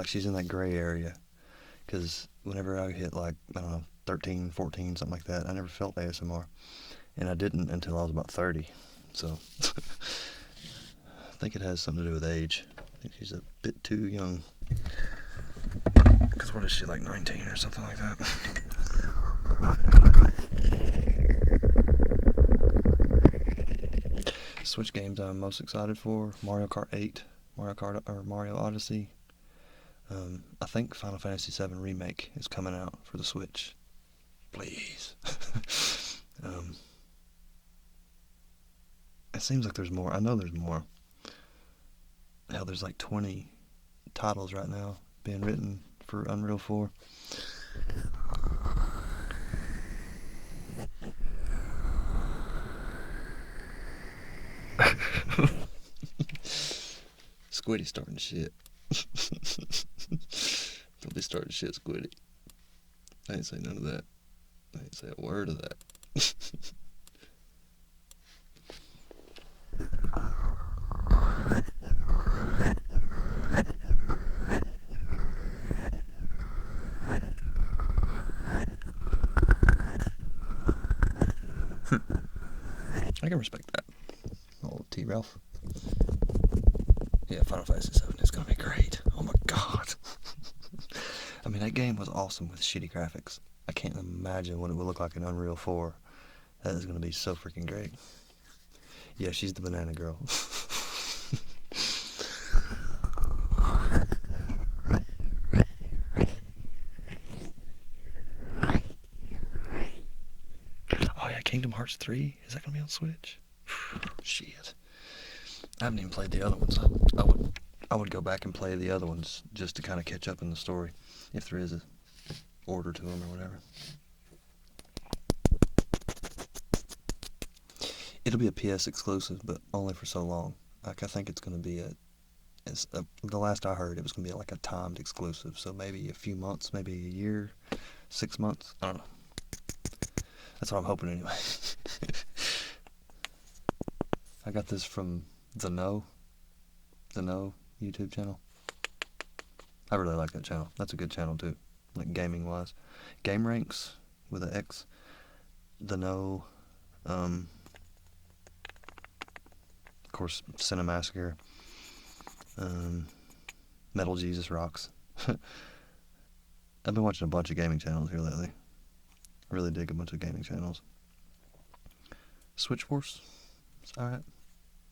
She's in that gray area. Because whenever I hit, like, I don't know, 13, 14, something like that, I never felt ASMR. And I didn't until I was about 30. So, I think it has something to do with age. I think she's a bit too young. Because what is she, like 19 or something like that? Switch games I'm most excited for: Mario Kart 8, Mario Odyssey. I think Final Fantasy VII Remake is coming out for the Switch. Please. It seems like there's more. I know there's more. Hell, there's like 20 titles right now being written for Unreal 4. Squiddy starting shit. Don't be starting shit, Squiddy. I ain't say none of that. I ain't say a word of that. I can respect that. Old T. Ralph. Yeah, Final Fantasy VII is gonna be great. Oh my god. I mean, that game was awesome with shitty graphics. I can't imagine what it would look like in Unreal 4. That is gonna be so freaking great. Yeah, she's the banana girl. Oh yeah, Kingdom Hearts 3? Is that gonna be on Switch? Shit. I haven't even played the other ones. I would go back and play the other ones just to kind of catch up in the story, if there is a order to them or whatever. It'll be a PS exclusive, but only for so long. Like, I think it's going to be the last I heard, it was going to be like a timed exclusive. So maybe a few months, maybe a year, 6 months. I don't know. That's what I'm hoping anyway. I got this from The Know YouTube channel. I really like that channel. That's a good channel too, like gaming wise. Game Ranks with an X. The Know. Of course, Cinemassacre. Metal Jesus Rocks. I've been watching a bunch of gaming channels here lately. I really dig a bunch of gaming channels. Switch Force. It's alright.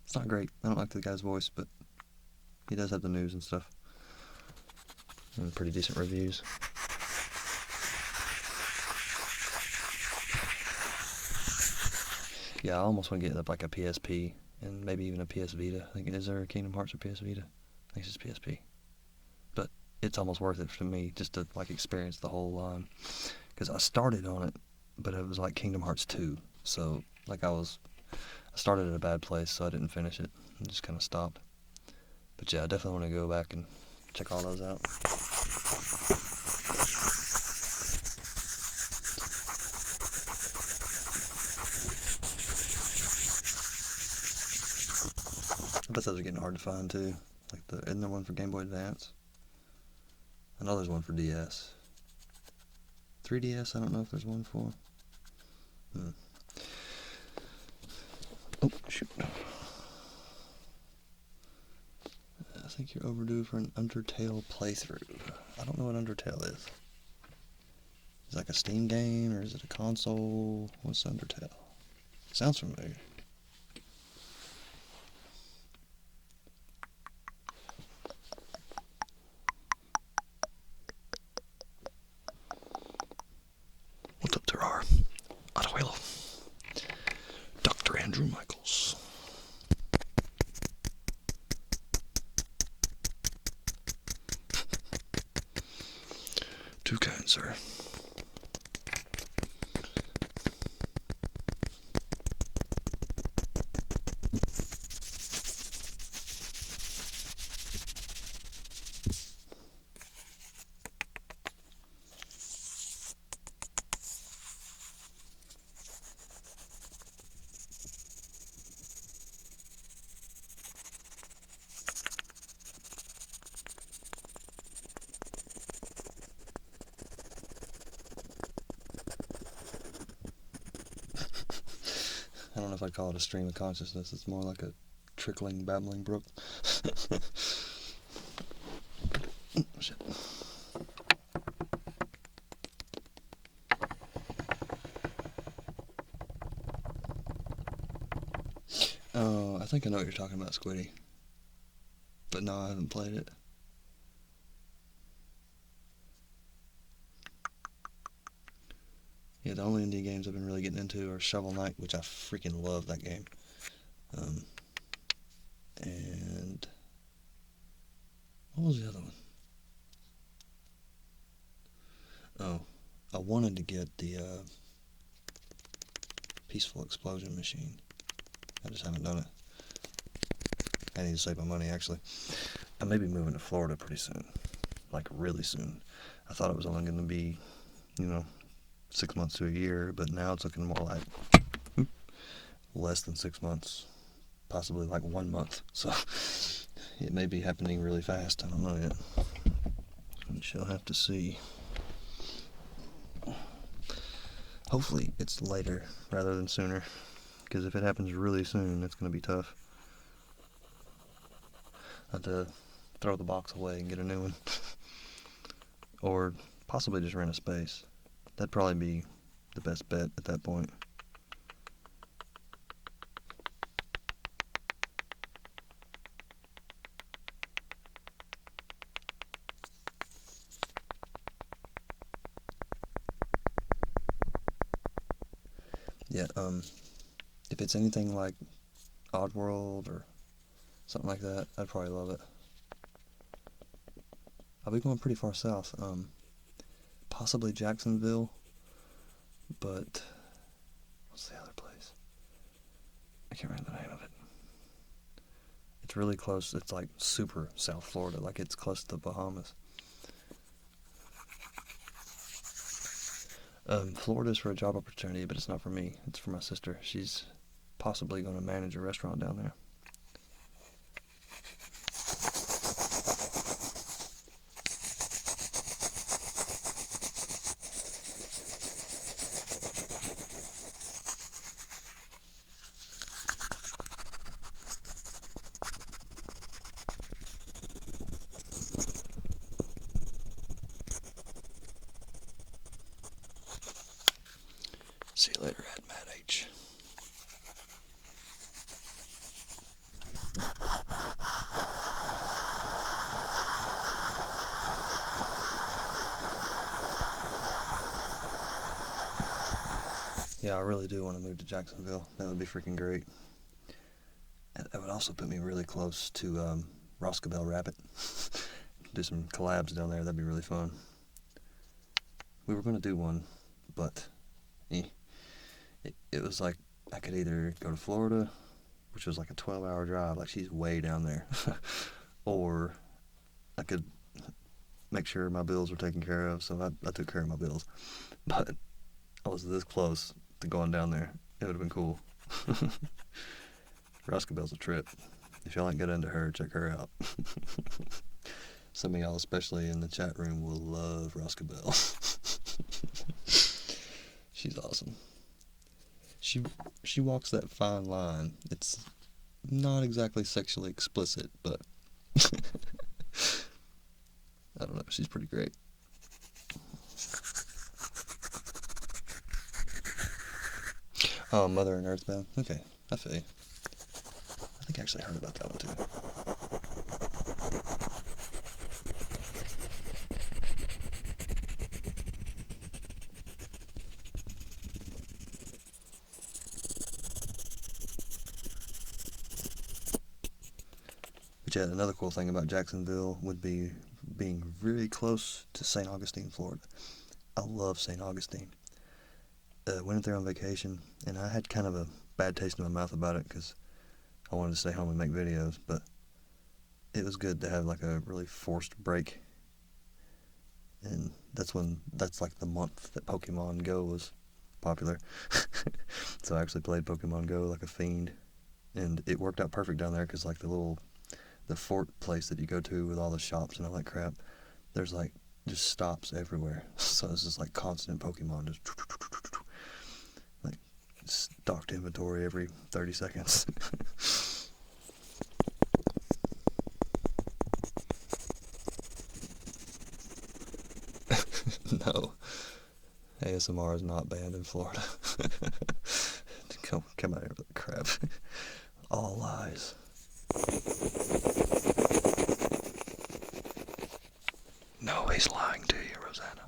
It's not great. I don't like the guy's voice, but he does have the news and stuff. And pretty decent reviews. Yeah, I almost want to get up like a PSP and maybe even a PS Vita. I think, is there a Kingdom Hearts or PS Vita? I think it's just PSP. But it's almost worth it for me just to like experience the whole line. Because I started on it, but it was like Kingdom Hearts 2. So like I started at a bad place, so I didn't finish it. I just kind of stopped. But yeah, I definitely want to go back and check all those out. I bet those are getting hard to find too. Like isn't there one for Game Boy Advance? I know there's one for DS. 3DS, I don't know if there's one for. Oh, shoot. I think you're overdue for an Undertale playthrough. I don't know what Undertale is. Is it like a Steam game, or is it a console? What's Undertale? Sounds familiar. What's up, Terrar? Aduelo. Dr. Andrew Michaels. Too kind, sir. I don't know if I'd call it a stream of consciousness. It's more like a trickling, babbling brook. Shit. Oh, I I think I know what you're talking about, Squiddy. But no, I haven't played it. Yeah, the only indie games I've been really getting into are Shovel Knight, which I freaking love that game. And what was the other one? Oh, I wanted to get the Peaceful Explosion Machine. I just haven't done it. I need to save my money, actually. I may be moving to Florida pretty soon. Like, really soon. I thought it was only going to be, 6 months to a year, but now it's looking more like less than 6 months. Possibly like 1 month. So, it may be happening really fast. I don't know yet. We shall have to see. Hopefully, it's later rather than sooner. Because if it happens really soon, it's going to be tough. I have to throw the box away and get a new one. Or possibly just rent a space. That'd probably be the best bet at that point. Yeah, if it's anything like Oddworld or something like that, I'd probably love it. I'll be going pretty far south, possibly Jacksonville, but what's the other place? I can't remember the name of it. It's really close, it's like super South Florida, like it's close to the Bahamas. Florida's for a job opportunity, but it's not for me. It's for my sister. She's possibly going to manage a restaurant down there. See you later, Matt H. Yeah, I really do want to move to Jacksonville. That would be freaking great. And that would also put me really close to Roscabel Rabbit. Do some collabs down there. That'd be really fun. We were going to do one, but it was like I could either go to Florida, which was like a 12-hour drive, like she's way down there, or I could make sure my bills were taken care of, so I took care of my bills. But I was this close to going down there. It would have been cool. Roscabel's a trip. If y'all ain't got into her, check her out. Some of y'all, especially in the chat room, will love Roscabel. She's awesome. She walks that fine line. It's not exactly sexually explicit, but I don't know. She's pretty great. Oh, Mother and Earthbound. Okay, I feel you. I think I actually heard about that one too. But yeah, another cool thing about Jacksonville would be being really close to St. Augustine, Florida. I love St. Augustine. Went there on vacation, and I had kind of a bad taste in my mouth about it because I wanted to stay home and make videos, but it was good to have like a really forced break. And that's like the month that Pokemon Go was popular. So I actually played Pokemon Go like a fiend, and it worked out perfect down there because like the fort place that you go to with all the shops and all that crap, there's like just stops everywhere. So it's just like constant Pokemon, just like stocked inventory every 30 seconds. No, ASMR is not banned in Florida. Come out here with that crap. All lies. noise. No, he's lying to you, Rosanna.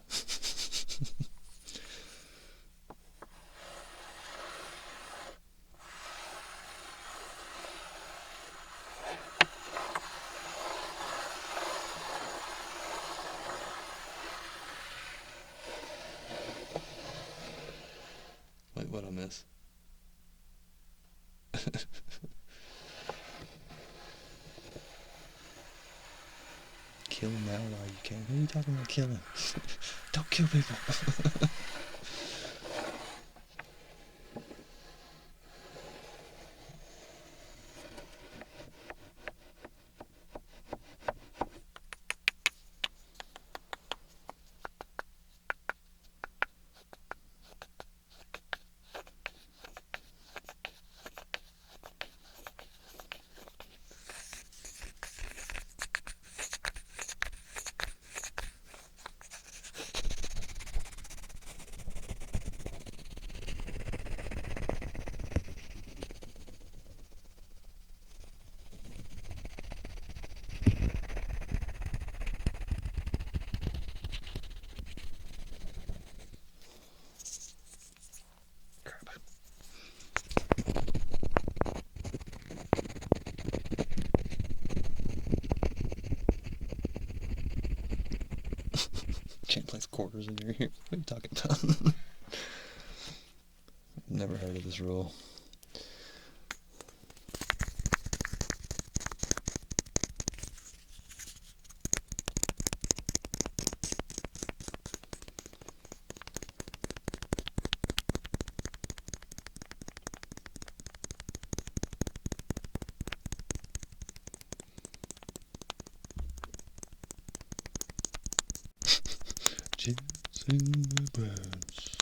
Wait, what'd I miss? Kill him now while you can. Who are you talking about killing? Don't kill people. Can't place quarters in your ear. What are you talking about? Never heard of this rule. Chasing the birds.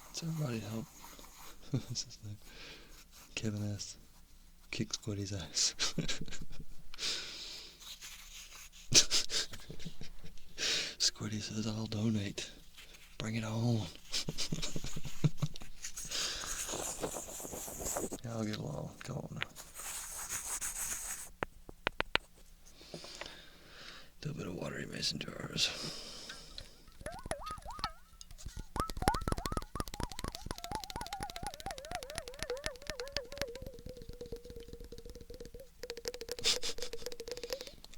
What's everybody help? What's his name? Kevin S. Kick Squiddy's ass. Squiddy says, I'll donate. Bring it on. Yeah, I'll get along. Come on now. Do a bit of watery mason jars.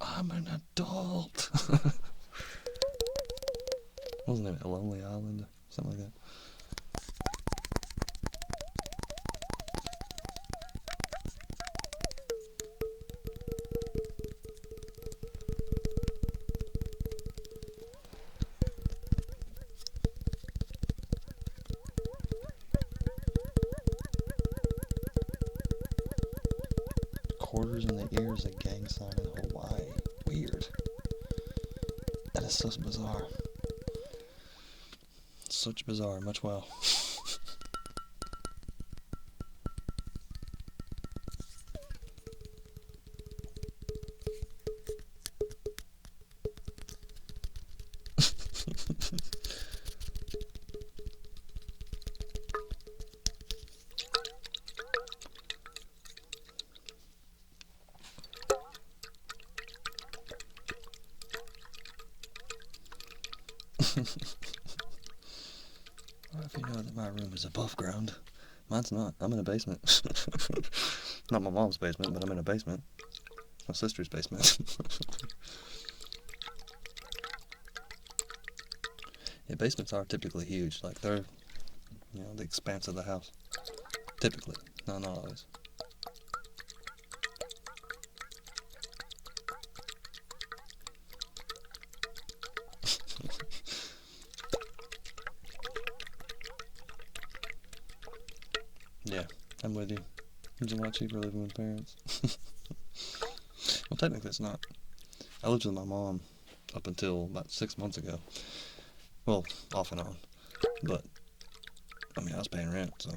I'm an adult. Wasn't it a Lonely Island? Something like that. Quarters in the ear is a gang sign in Hawaii. Weird. That is so bizarre. Such bizarre, much well. What if you know that my room is above ground? Mine's not. I'm in a basement. Not my mom's basement, but I'm in a basement. My sister's basement. Yeah, basements are typically huge. Like, they're, you know, the expanse of the house. Typically. No, not always. Yeah, I'm with you. It's a lot cheaper living with parents. Well, technically it's not. I lived with my mom up until about 6 months ago. Well, off and on. But, I mean, I was paying rent, so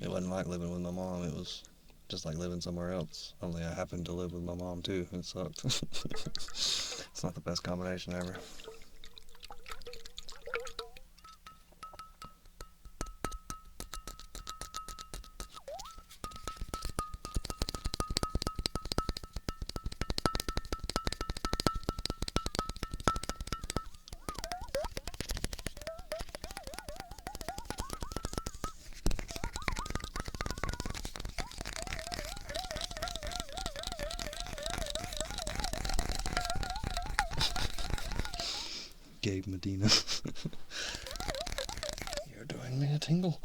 it wasn't like living with my mom. It was just like living somewhere else. Only I happened to live with my mom, too. It sucked. It's not the best combination ever. Gabe Medina. You're doing me a tingle.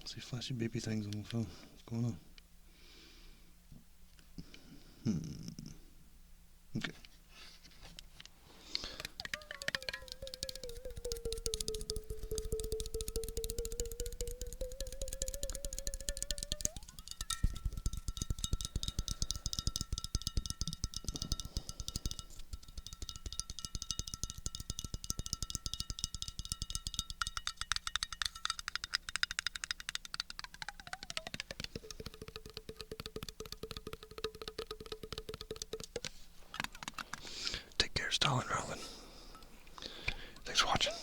See flashy beepy things on my phone. What's going on? Okay. Take care, Stalin Roland. Thanks for watching.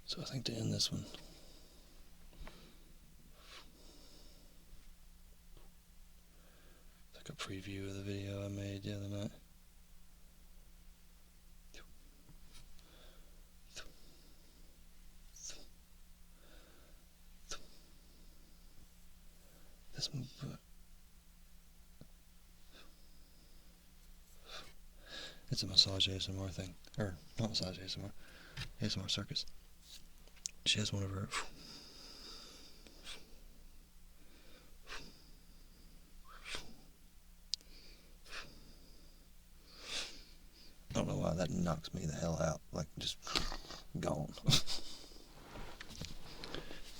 So I think to end this one, like a preview of the video I made the other night. This one, it's a massage ASMR thing, or not massage ASMR, ASMR circus. She has one of her. I don't know why that knocks me the hell out, like just gone.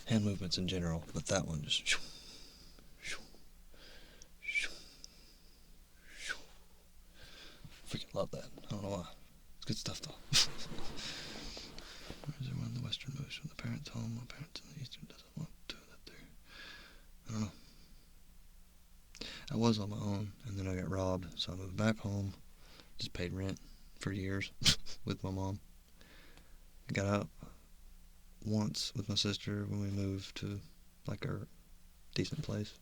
Hand movements in general, but that one just. Freaking love that. I don't know why. It's good stuff though. Where is everyone? The Western moves from the parents' home. My parents in the Eastern doesn't want to that there. I don't know. I was on my own, and then I got robbed, so I moved back home. Just paid rent for years with my mom. I got out once with my sister when we moved to like our decent place.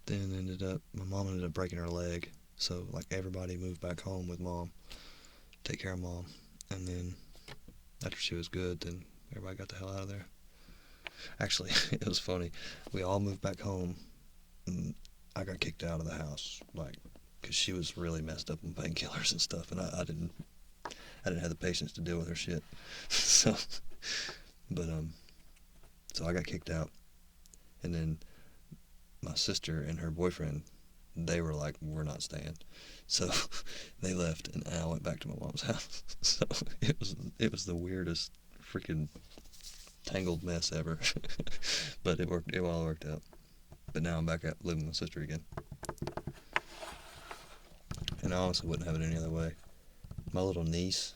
Then my mom ended up breaking her leg, so like everybody moved back home with mom, take care of mom, and then after she was good, then everybody got the hell out of there. Actually, it was funny. We all moved back home, and I got kicked out of the house, like, because she was really messed up on painkillers and stuff, and I didn't have the patience to deal with her shit. So I got kicked out, and then my sister and her boyfriend, they were like, we're not staying. So they left, and I went back to my mom's house. So it was the weirdest freaking tangled mess ever. But it all worked out. But now I'm back out living with my sister again. And I honestly wouldn't have it any other way. My little niece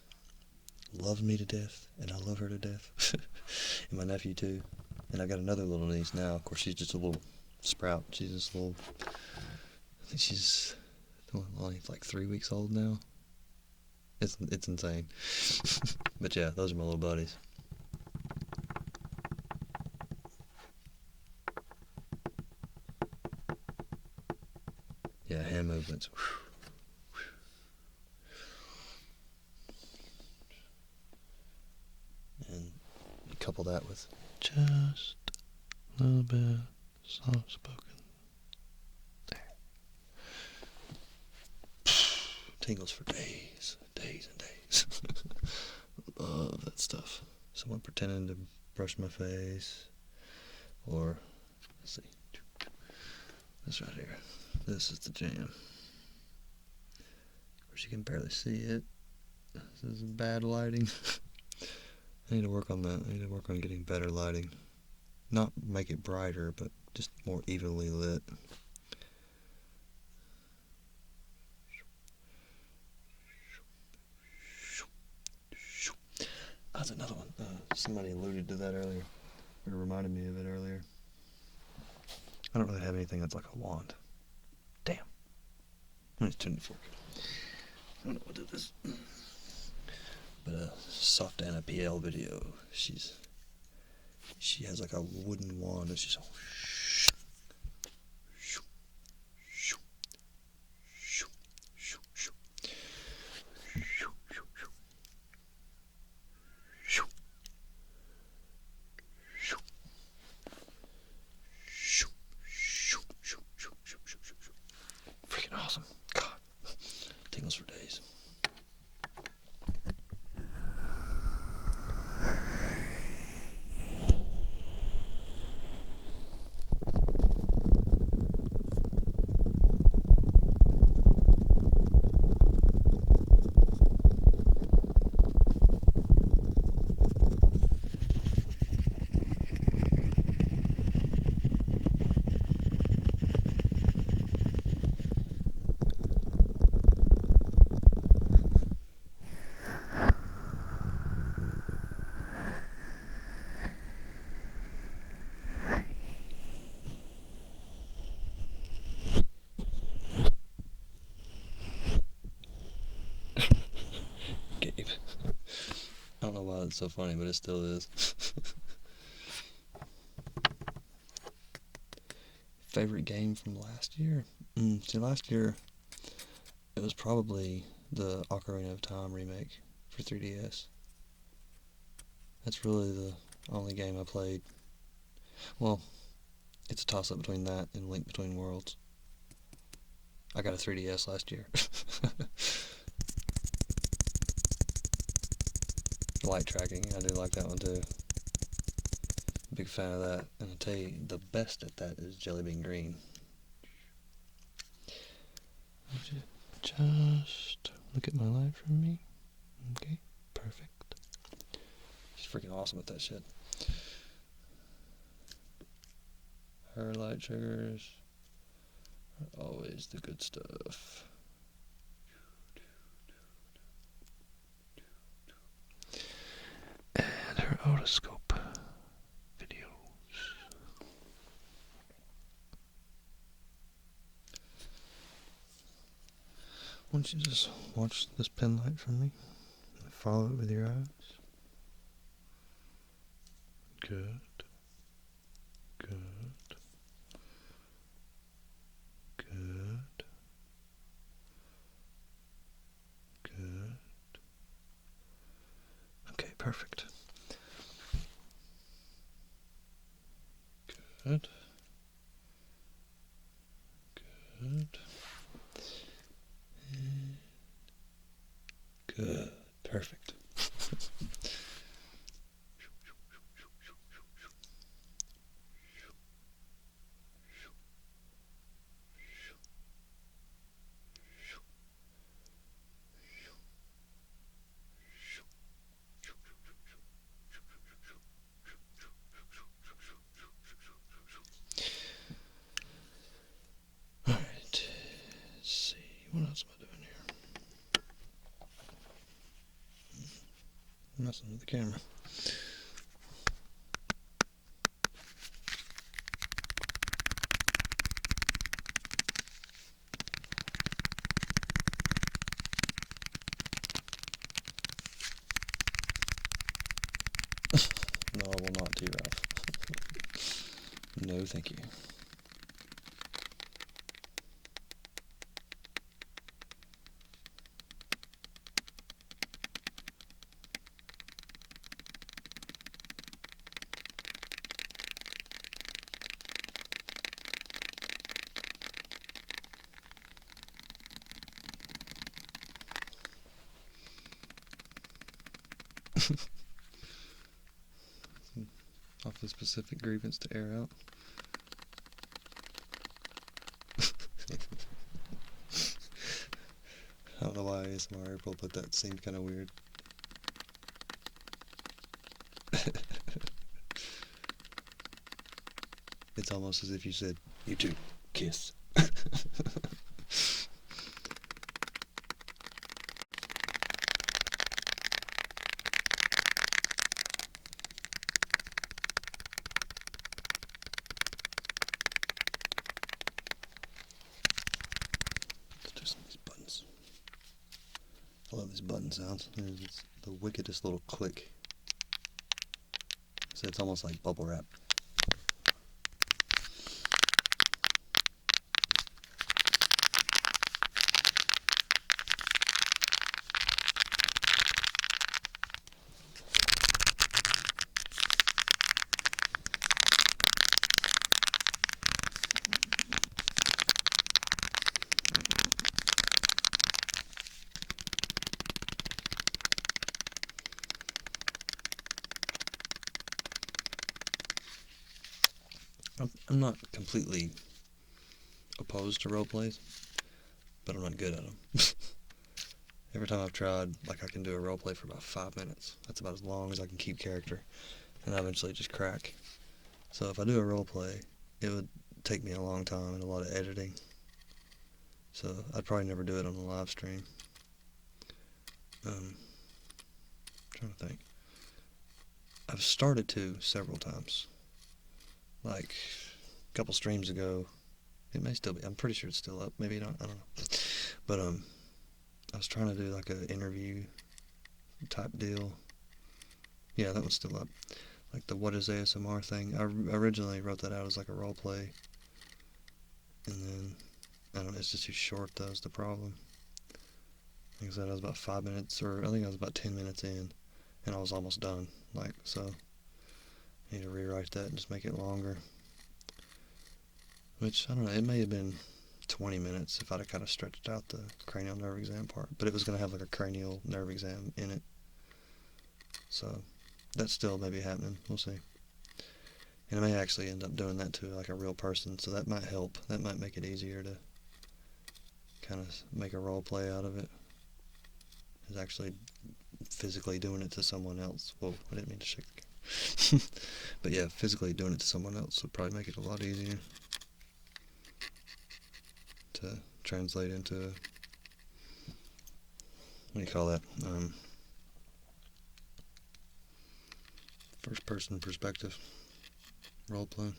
loves me to death, and I love her to death. And my nephew too. And I got another little niece now. Of course, she's just a little sprout. She's just a little, I think she's only like 3 weeks old now. It's insane. But yeah, those are my little buddies. Yeah, hand movements. And you couple that with just a little bit soft spoken. There. Tingles for days and days. Love that stuff. Someone pretending to brush my face. Or, let's see. This right here. This is the jam. Of course, you can barely see it. This is bad lighting. I need to work on that. I need to work on getting better lighting. Not make it brighter, but just more evenly lit. That's another one. Somebody alluded to that earlier. Or reminded me of it earlier. I don't really have anything that's like a wand. Damn. I'm just turning the fork. I don't know what to do this. But Soft Anna PL video. She has like a wooden wand and she's all freaking awesome. God. Tingles for days. Gabe. I don't know why it's so funny, but it still is. Favorite game from last year? See, last year it was probably the Ocarina of Time remake for 3DS. That's really the only game I played. Well, it's a toss-up between that and Link Between Worlds. I got a 3DS last year. Light tracking, I do like that one too. Big fan of that. And I'll tell you, the best at that is Jelly Bean Green. Just look at my light from me. Okay, perfect. She's freaking awesome at that shit. Her light triggers are always the good stuff. And her otoscope videos. Why don't you just watch this pen light from me and follow it with your eyes? Good. Good. Good. Good. Okay, perfect. Good. Good. Good. Perfect. What else am I doing here? I'm messing with the camera. No, I will not, T-Ralph. No, thank you. Awfully specific grievance to air out. I don't know why ASMR April, but that seemed kind of weird. It's almost as if you said, "You two, kiss." Let's do some of these buttons. I love these button sounds. It's the wickedest little click. So it's almost like bubble wrap. I'm not completely opposed to role plays, but I'm not good at them. Every time I've tried, like I can do a role play for about 5 minutes. That's about as long as I can keep character, and I eventually just crack. So if I do a role play, it would take me a long time and a lot of editing. So I'd probably never do it on a live stream. Trying to think. I've started to several times. Like a couple streams ago, it may still be. I'm pretty sure it's still up. Maybe not. I don't know. But I was trying to do like an interview type deal. Yeah, that one's still up. Like the what is ASMR thing. I originally wrote that out as like a role play, and then I don't know. It's just too short. That was the problem. Like I said, I was about 5 minutes, or I think I was about 10 minutes in, and I was almost done. Like so. I need to rewrite that and just make it longer. Which, I don't know, it may have been 20 minutes if I'd have kind of stretched out the cranial nerve exam part. But it was going to have like a cranial nerve exam in it. So, that's still maybe happening. We'll see. And I may actually end up doing that to like a real person. So that might help. That might make it easier to kind of make a role play out of it. Is actually physically doing it to someone else. Whoa, I didn't mean to shake the camera. But yeah, physically doing it to someone else would probably make it a lot easier to translate into, what do you call that, first person perspective role play.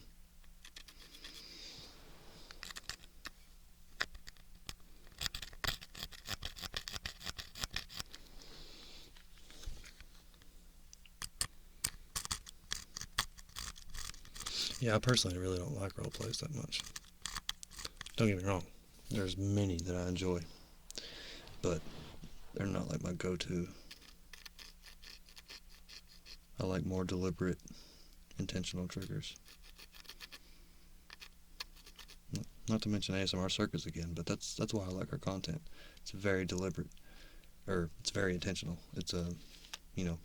Yeah, I personally really don't like role plays that much. Don't get me wrong, there's many that I enjoy, but they're not like my go-to. I like more deliberate, intentional triggers. Not to mention ASMR Circus again, but that's why I like our content. It's very deliberate, or it's very intentional. It's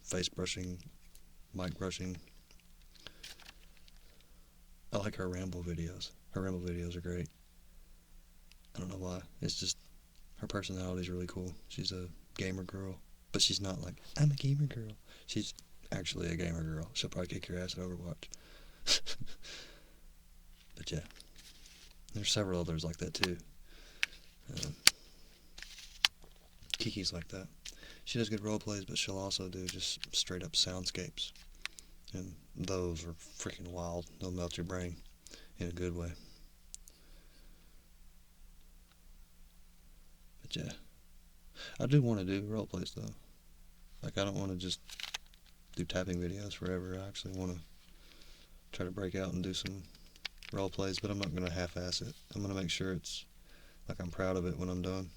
face brushing, mic brushing. I like her ramble videos. Her ramble videos are great. I don't know why. It's just her personality is really cool. She's a gamer girl, but she's not like, I'm a gamer girl. She's actually a gamer girl. She'll probably kick your ass at Overwatch. But yeah, there's several others like that too. Kiki's like that. She does good role plays, but she'll also do just straight up soundscapes. And those are freaking wild. They'll melt your brain in a good way. But yeah, I do want to do role plays though. Like, I don't want to just do tapping videos forever. I actually want to try to break out and do some role plays, but I'm not going to half-ass it. I'm going to make sure it's like I'm proud of it when I'm done.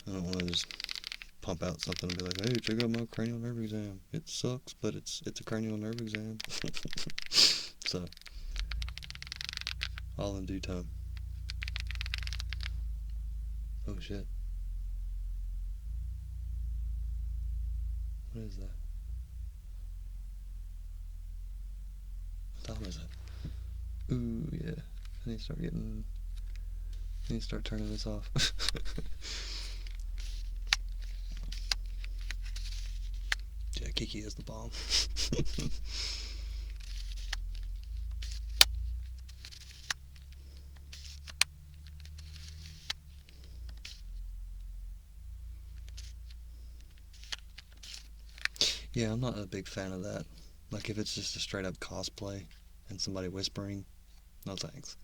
I don't want to just pump out something and be like, hey, check out my cranial nerve exam. It sucks, but it's a cranial nerve exam. So, all in due time. Oh shit. What is that? What time is it? Ooh, yeah. I need to start turning this off. Yeah, Kiki is the bomb. Yeah, I'm not a big fan of that. Like, if it's just a straight up cosplay and somebody whispering, no thanks.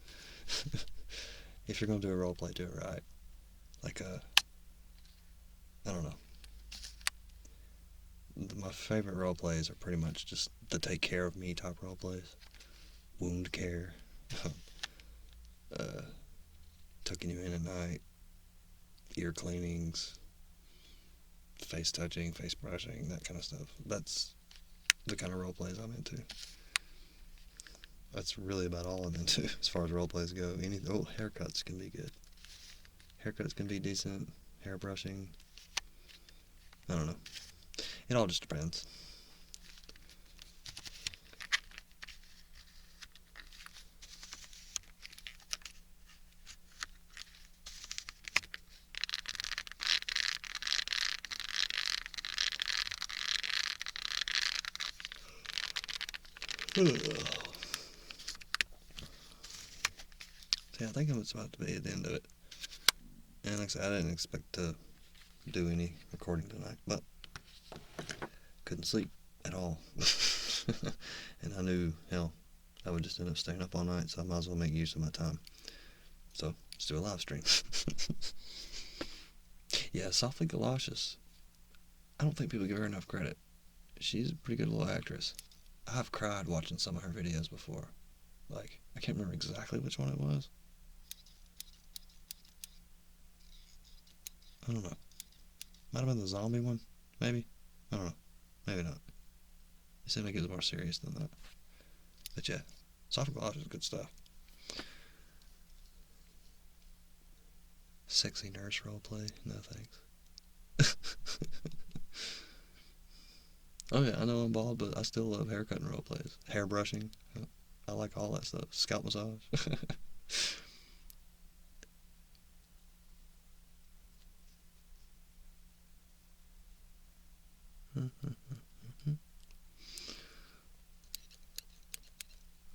If you're gonna do a roleplay, do it right. Like, I don't know. My favorite roleplays are pretty much just the take care of me type roleplays. Wound care. Tucking you in at night. Ear cleanings. Face touching, face brushing, that kind of stuff. That's the kind of roleplays I'm into. That's really about all I'm into as far as roleplays go. Haircuts can be good. Haircuts can be decent. Hair brushing. I don't know. It all just depends. Yeah, I think it's about to be at the end of it. And like I said, I didn't expect to do any recording tonight, but couldn't sleep at all. And I knew, hell, I would just end up staying up all night, so I might as well make use of my time. So, let's do a live stream. Yeah, Sophie Galoshes. I don't think people give her enough credit. She's a pretty good little actress. I've cried watching some of her videos before. Like, I can't remember exactly which one it was. I don't know. Might have been the zombie one, maybe? I don't know. Maybe not. They seem like it was more serious than that. But yeah, Soft Gloss is good stuff. Sexy nurse roleplay? No thanks. Oh yeah, I know I'm bald, but I still love haircutting roleplays. Hair brushing. I like all that stuff. Scalp massage.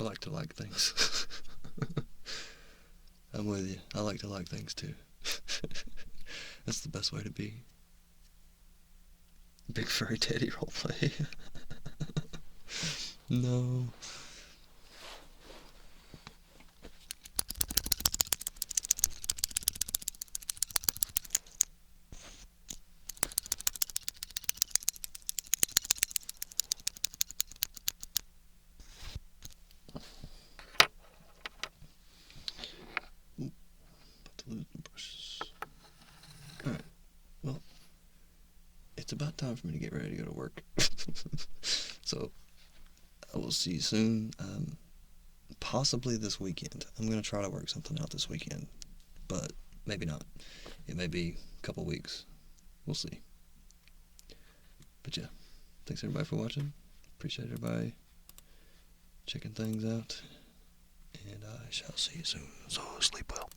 I like to like things. I'm with you. I like to like things too. That's the best way to be. Big furry teddy roleplay. No. Brushes. Alright, well, it's about time for me to get ready to go to work. So, I will see you soon. Possibly this weekend. I'm going to try to work something out this weekend, but maybe not. It may be a couple weeks. We'll see. But yeah, thanks everybody for watching. Appreciate everybody checking things out, and I shall see you soon. So sleep well.